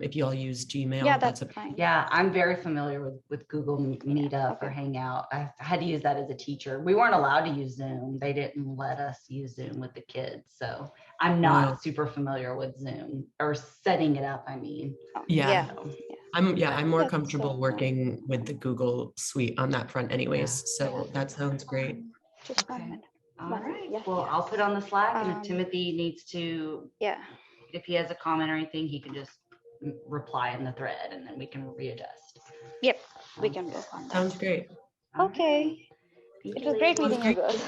S6: if you all use Gmail,
S5: Yeah,
S6: that's
S5: that's
S6: a
S5: fine.
S3: Yeah, I'm very familiar with Google Meetup or
S5: okay.
S3: Hangout. I had to use that as a teacher. We weren't allowed to use Zoom. They didn't let us use Zoom with the kids. So I'm not
S6: Wow.
S3: super familiar with Zoom or setting it up, I mean.
S6: Yeah.
S3: So,
S6: I'm more
S5: That's
S6: comfortable working with the Google suite on that front anyways. So that sounds great.
S5: Just
S3: okay.
S5: 1 minute.
S3: All
S5: One
S3: right.
S5: minute, yeah.
S3: Well, I'll put on the Slack, and if
S5: Um,
S3: Timothy needs to,
S5: Yeah,
S3: if he has a comment or anything, he can just reply in the thread, and then we can readjust.
S5: yep, we can work on that.
S6: Sounds great.
S3: All
S5: Okay,
S3: right. Thank
S5: it
S3: you,
S5: was great
S3: ladies.
S5: meeting you both.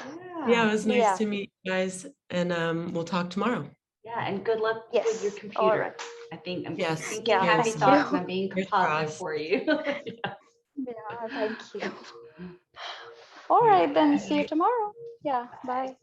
S6: Yeah, it was nice
S5: Yeah.
S6: to meet you guys, and we'll talk tomorrow.
S3: Yeah, and good luck with your
S5: Yes,
S3: computer.
S5: all right.
S3: I think I'm
S6: Yes,
S3: thinking
S5: yeah,
S3: happy
S5: thank
S3: thoughts,
S5: you.
S3: and I'm being
S6: Fingers
S3: positive
S6: crossed.
S3: for you.
S5: Yeah, thank you. All right, then see you tomorrow. Yeah, bye.